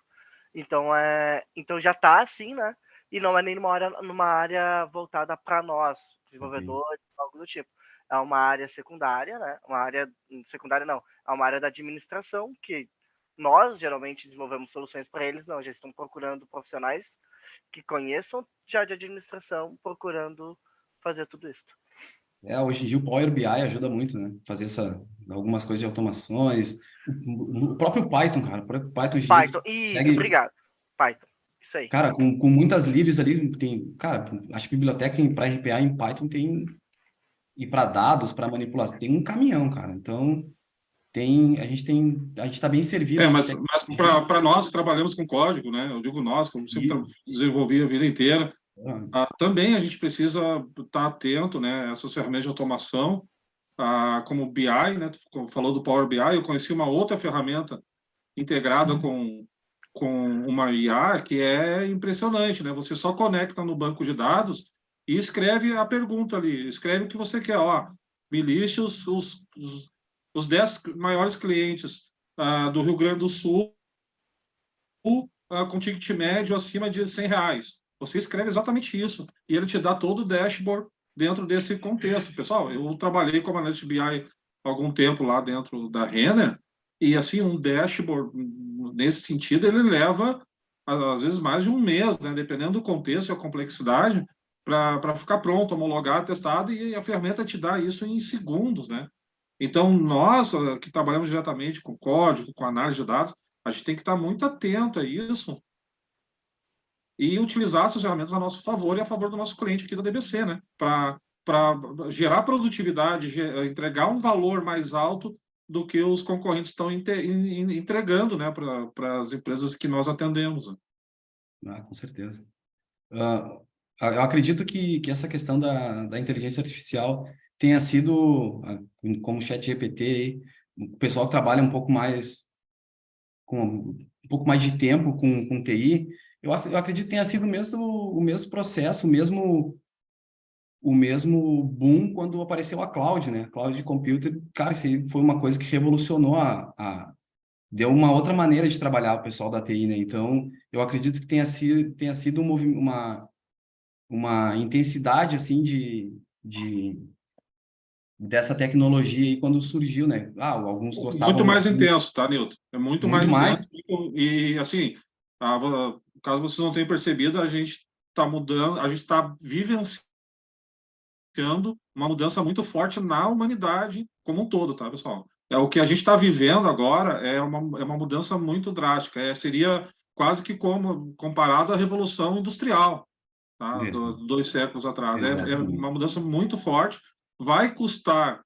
Então já está assim, né? E não é nem numa área voltada para nós, desenvolvedores, algo do tipo. é uma área secundária, né? Uma área secundária não, é uma área da administração que nós geralmente desenvolvemos soluções para eles, não, já estão procurando profissionais que conheçam já de administração, procurando fazer tudo isso. Hoje em dia o Power BI ajuda muito, né? Fazer algumas coisas de automações. O próprio Python, cara. O próprio Python hoje em dia Python, isso, consegue, obrigado. Python, isso aí. cara, com muitas libs ali, tem, cara, acho que biblioteca para RPA em Python tem, e para dados, para manipulação, tem um caminhão, cara. Então, a gente está bem servido. Mas para nós que trabalhamos com código, né? Eu digo nós, como sempre desenvolvi a vida inteira, também a gente precisa estar atento, né? Essas ferramentas de automação, como o BI, né? Como falou do Power BI, eu conheci uma outra ferramenta integrada com uma IA que é impressionante, né? Você só conecta no banco de dados e escreve a pergunta ali, escreve o que você quer, me liste os 10 maiores clientes do Rio Grande do Sul com ticket médio acima de R$100. Você escreve exatamente isso e ele te dá todo o dashboard dentro desse contexto. Pessoal, eu trabalhei como analista BI há algum tempo lá dentro da Renner e, assim, um dashboard, nesse sentido, ele leva, às vezes, mais de um mês, né? Dependendo do contexto e a complexidade, para ficar pronto, homologado, testado, e a ferramenta te dá isso em segundos, né? Então, nós que trabalhamos diretamente com código, com análise de dados, a gente tem que estar muito atento a isso e utilizar essas ferramentas a nosso favor e a favor do nosso cliente aqui da DBC, né? Para gerar produtividade, entregar um valor mais alto do que os concorrentes estão entregando, né? Para as empresas que nós atendemos. Com certeza. Eu acredito que essa questão da inteligência artificial tenha sido, como o ChatGPT, o pessoal que trabalha um pouco mais de tempo com TI, eu acredito que tenha sido o mesmo processo, o mesmo boom quando apareceu a cloud, né? Cloud computer, cara, isso foi uma coisa que revolucionou deu uma outra maneira de trabalhar o pessoal da TI, né? Então, eu acredito que tenha sido uma intensidade, assim, dessa tecnologia aí quando surgiu, né? Alguns gostavam... Muito mais intenso, tá, Nilton? É muito mais mais intenso. E, assim, caso vocês não tenham percebido, a gente está mudando, a gente está vivenciando uma mudança muito forte na humanidade como um todo, tá, pessoal? O que a gente está vivendo agora é uma mudança muito drástica. Seria quase que comparado à Revolução Industrial, tá? 2 séculos atrás. É uma mudança muito forte. Vai custar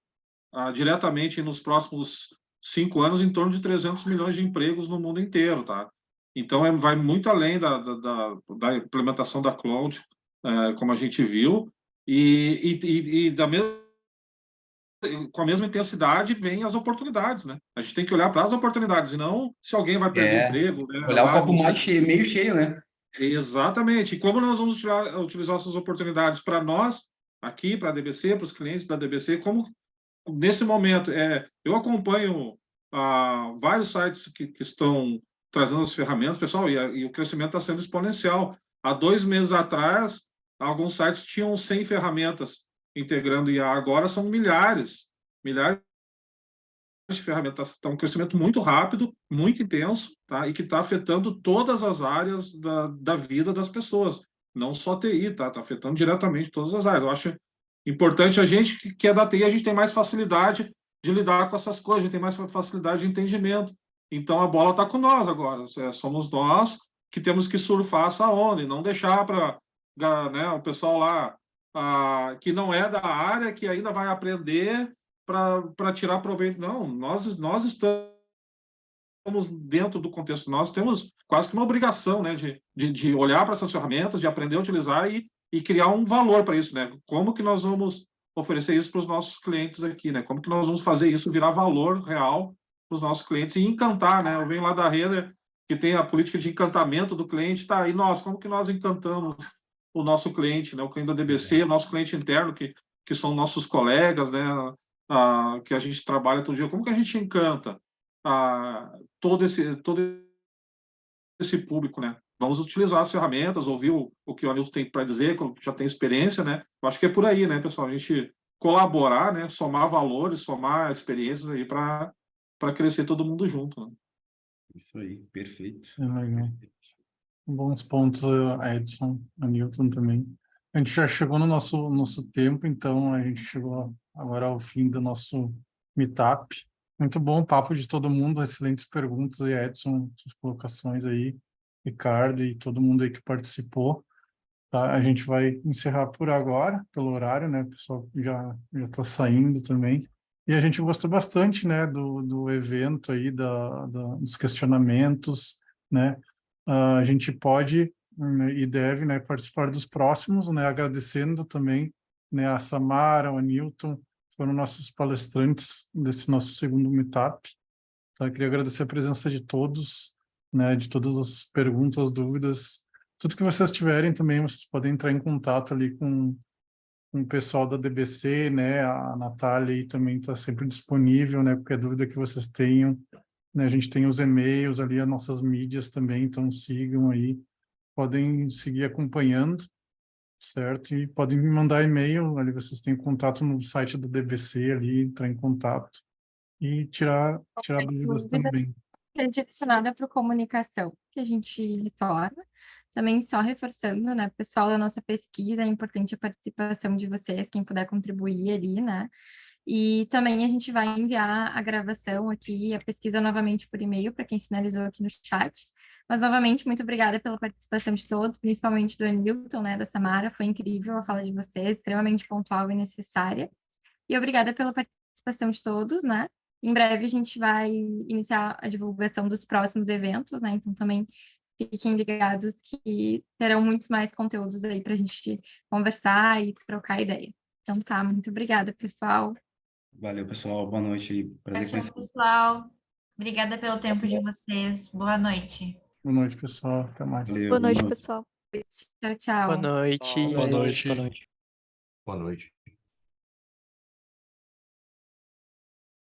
diretamente nos próximos 5 anos em torno de 300 milhões de empregos no mundo inteiro, tá? Então, vai muito além da implementação da cloud, como a gente viu, e com a mesma intensidade vem as oportunidades, né? A gente tem que olhar para as oportunidades e não se alguém vai perder emprego, né? Olhar o copo meio cheio, né? Exatamente. E como nós vamos utilizar essas oportunidades para nós, aqui, para a DBC, para os clientes da DBC, como nesse momento, eu acompanho vários sites que estão trazendo as ferramentas, pessoal, e o crescimento está sendo exponencial. Há 2 meses atrás, alguns sites tinham 100 ferramentas integrando IA, agora são milhares de ferramentas. Está um crescimento muito rápido, muito intenso, tá? E que está afetando todas as áreas da vida das pessoas, não só TI, tá? Está afetando diretamente todas as áreas. Eu acho importante, a gente que é da TI, a gente tem mais facilidade de lidar com essas coisas, a gente tem mais facilidade de entendimento. Então, a bola está com nós agora. Somos nós que temos que surfar essa onda e não deixar para, né, o pessoal lá que não é da área, que ainda vai aprender para tirar proveito. Não, nós estamos dentro do contexto. Nós temos quase que uma obrigação, né, de olhar para essas ferramentas, de aprender a utilizar e criar um valor para isso, né? Como que nós vamos oferecer isso para os nossos clientes aqui, né? Como que nós vamos fazer isso virar valor real para os nossos clientes e encantar, né? Eu venho lá da Renner, que tem a política de encantamento do cliente, tá? E nós, como que nós encantamos o nosso cliente, né? O cliente da DBC, o nosso cliente interno, que são nossos colegas, né? Que a gente trabalha todo dia. Como que a gente encanta todo esse público, né? Vamos utilizar as ferramentas, ouvir o que o Anilton tem para dizer, já tem experiência, né? Eu acho que é por aí, né, pessoal? A gente colaborar, né? Somar valores, somar experiências aí para crescer todo mundo junto, né? Isso aí, perfeito. Legal. Bons pontos, Edson, Newton também. A gente já chegou no nosso tempo, então a gente chegou agora ao fim do nosso meetup. Muito bom o papo de todo mundo, excelentes perguntas, e Edson, suas colocações aí, Ricardo e todo mundo aí que participou. Tá? A gente vai encerrar por agora, pelo horário, né? O pessoal já está saindo também. E a gente gostou bastante, né, do evento aí, dos questionamentos, né? A gente pode e deve, né, participar dos próximos, né, agradecendo também, né, a Samara, o Newton, foram nossos palestrantes desse nosso segundo meetup. Tá? Queria agradecer a presença de todos, né, de todas as perguntas, dúvidas, tudo que vocês tiverem também, vocês podem entrar em contato ali com o pessoal da DBC, né, a Natália aí também está sempre disponível, né, qualquer dúvida que vocês tenham, né, a gente tem os e-mails ali, as nossas mídias também, então sigam aí, podem seguir acompanhando, certo? E podem me mandar e-mail, ali vocês têm contato no site da DBC ali, entrar em contato e tirar dúvidas Dúvida também. é direcionada para comunicação, que a gente retorna. Também só reforçando, né, pessoal da nossa pesquisa, é importante a participação de vocês, quem puder contribuir ali, né? E também a gente vai enviar a gravação aqui, a pesquisa novamente por e-mail, para quem sinalizou aqui no chat. Mas, novamente, muito obrigada pela participação de todos, principalmente do Anilton, né, da Samara. Foi incrível a fala de vocês, extremamente pontual e necessária. E obrigada pela participação de todos, né? Em breve a gente vai iniciar a divulgação dos próximos eventos, né? Então também fiquem ligados que terão muitos mais conteúdos aí para a gente conversar e trocar ideia. Então tá, muito obrigada, pessoal. Valeu, pessoal. Boa noite. Prazer Tchau, conhecer. pessoal. Obrigada pelo tempo de vocês. Boa noite. Boa noite, pessoal. Até mais. Valeu, Boa noite, boa noite. pessoal. Tchau, tchau. Boa noite. Boa noite. Boa noite. Boa noite.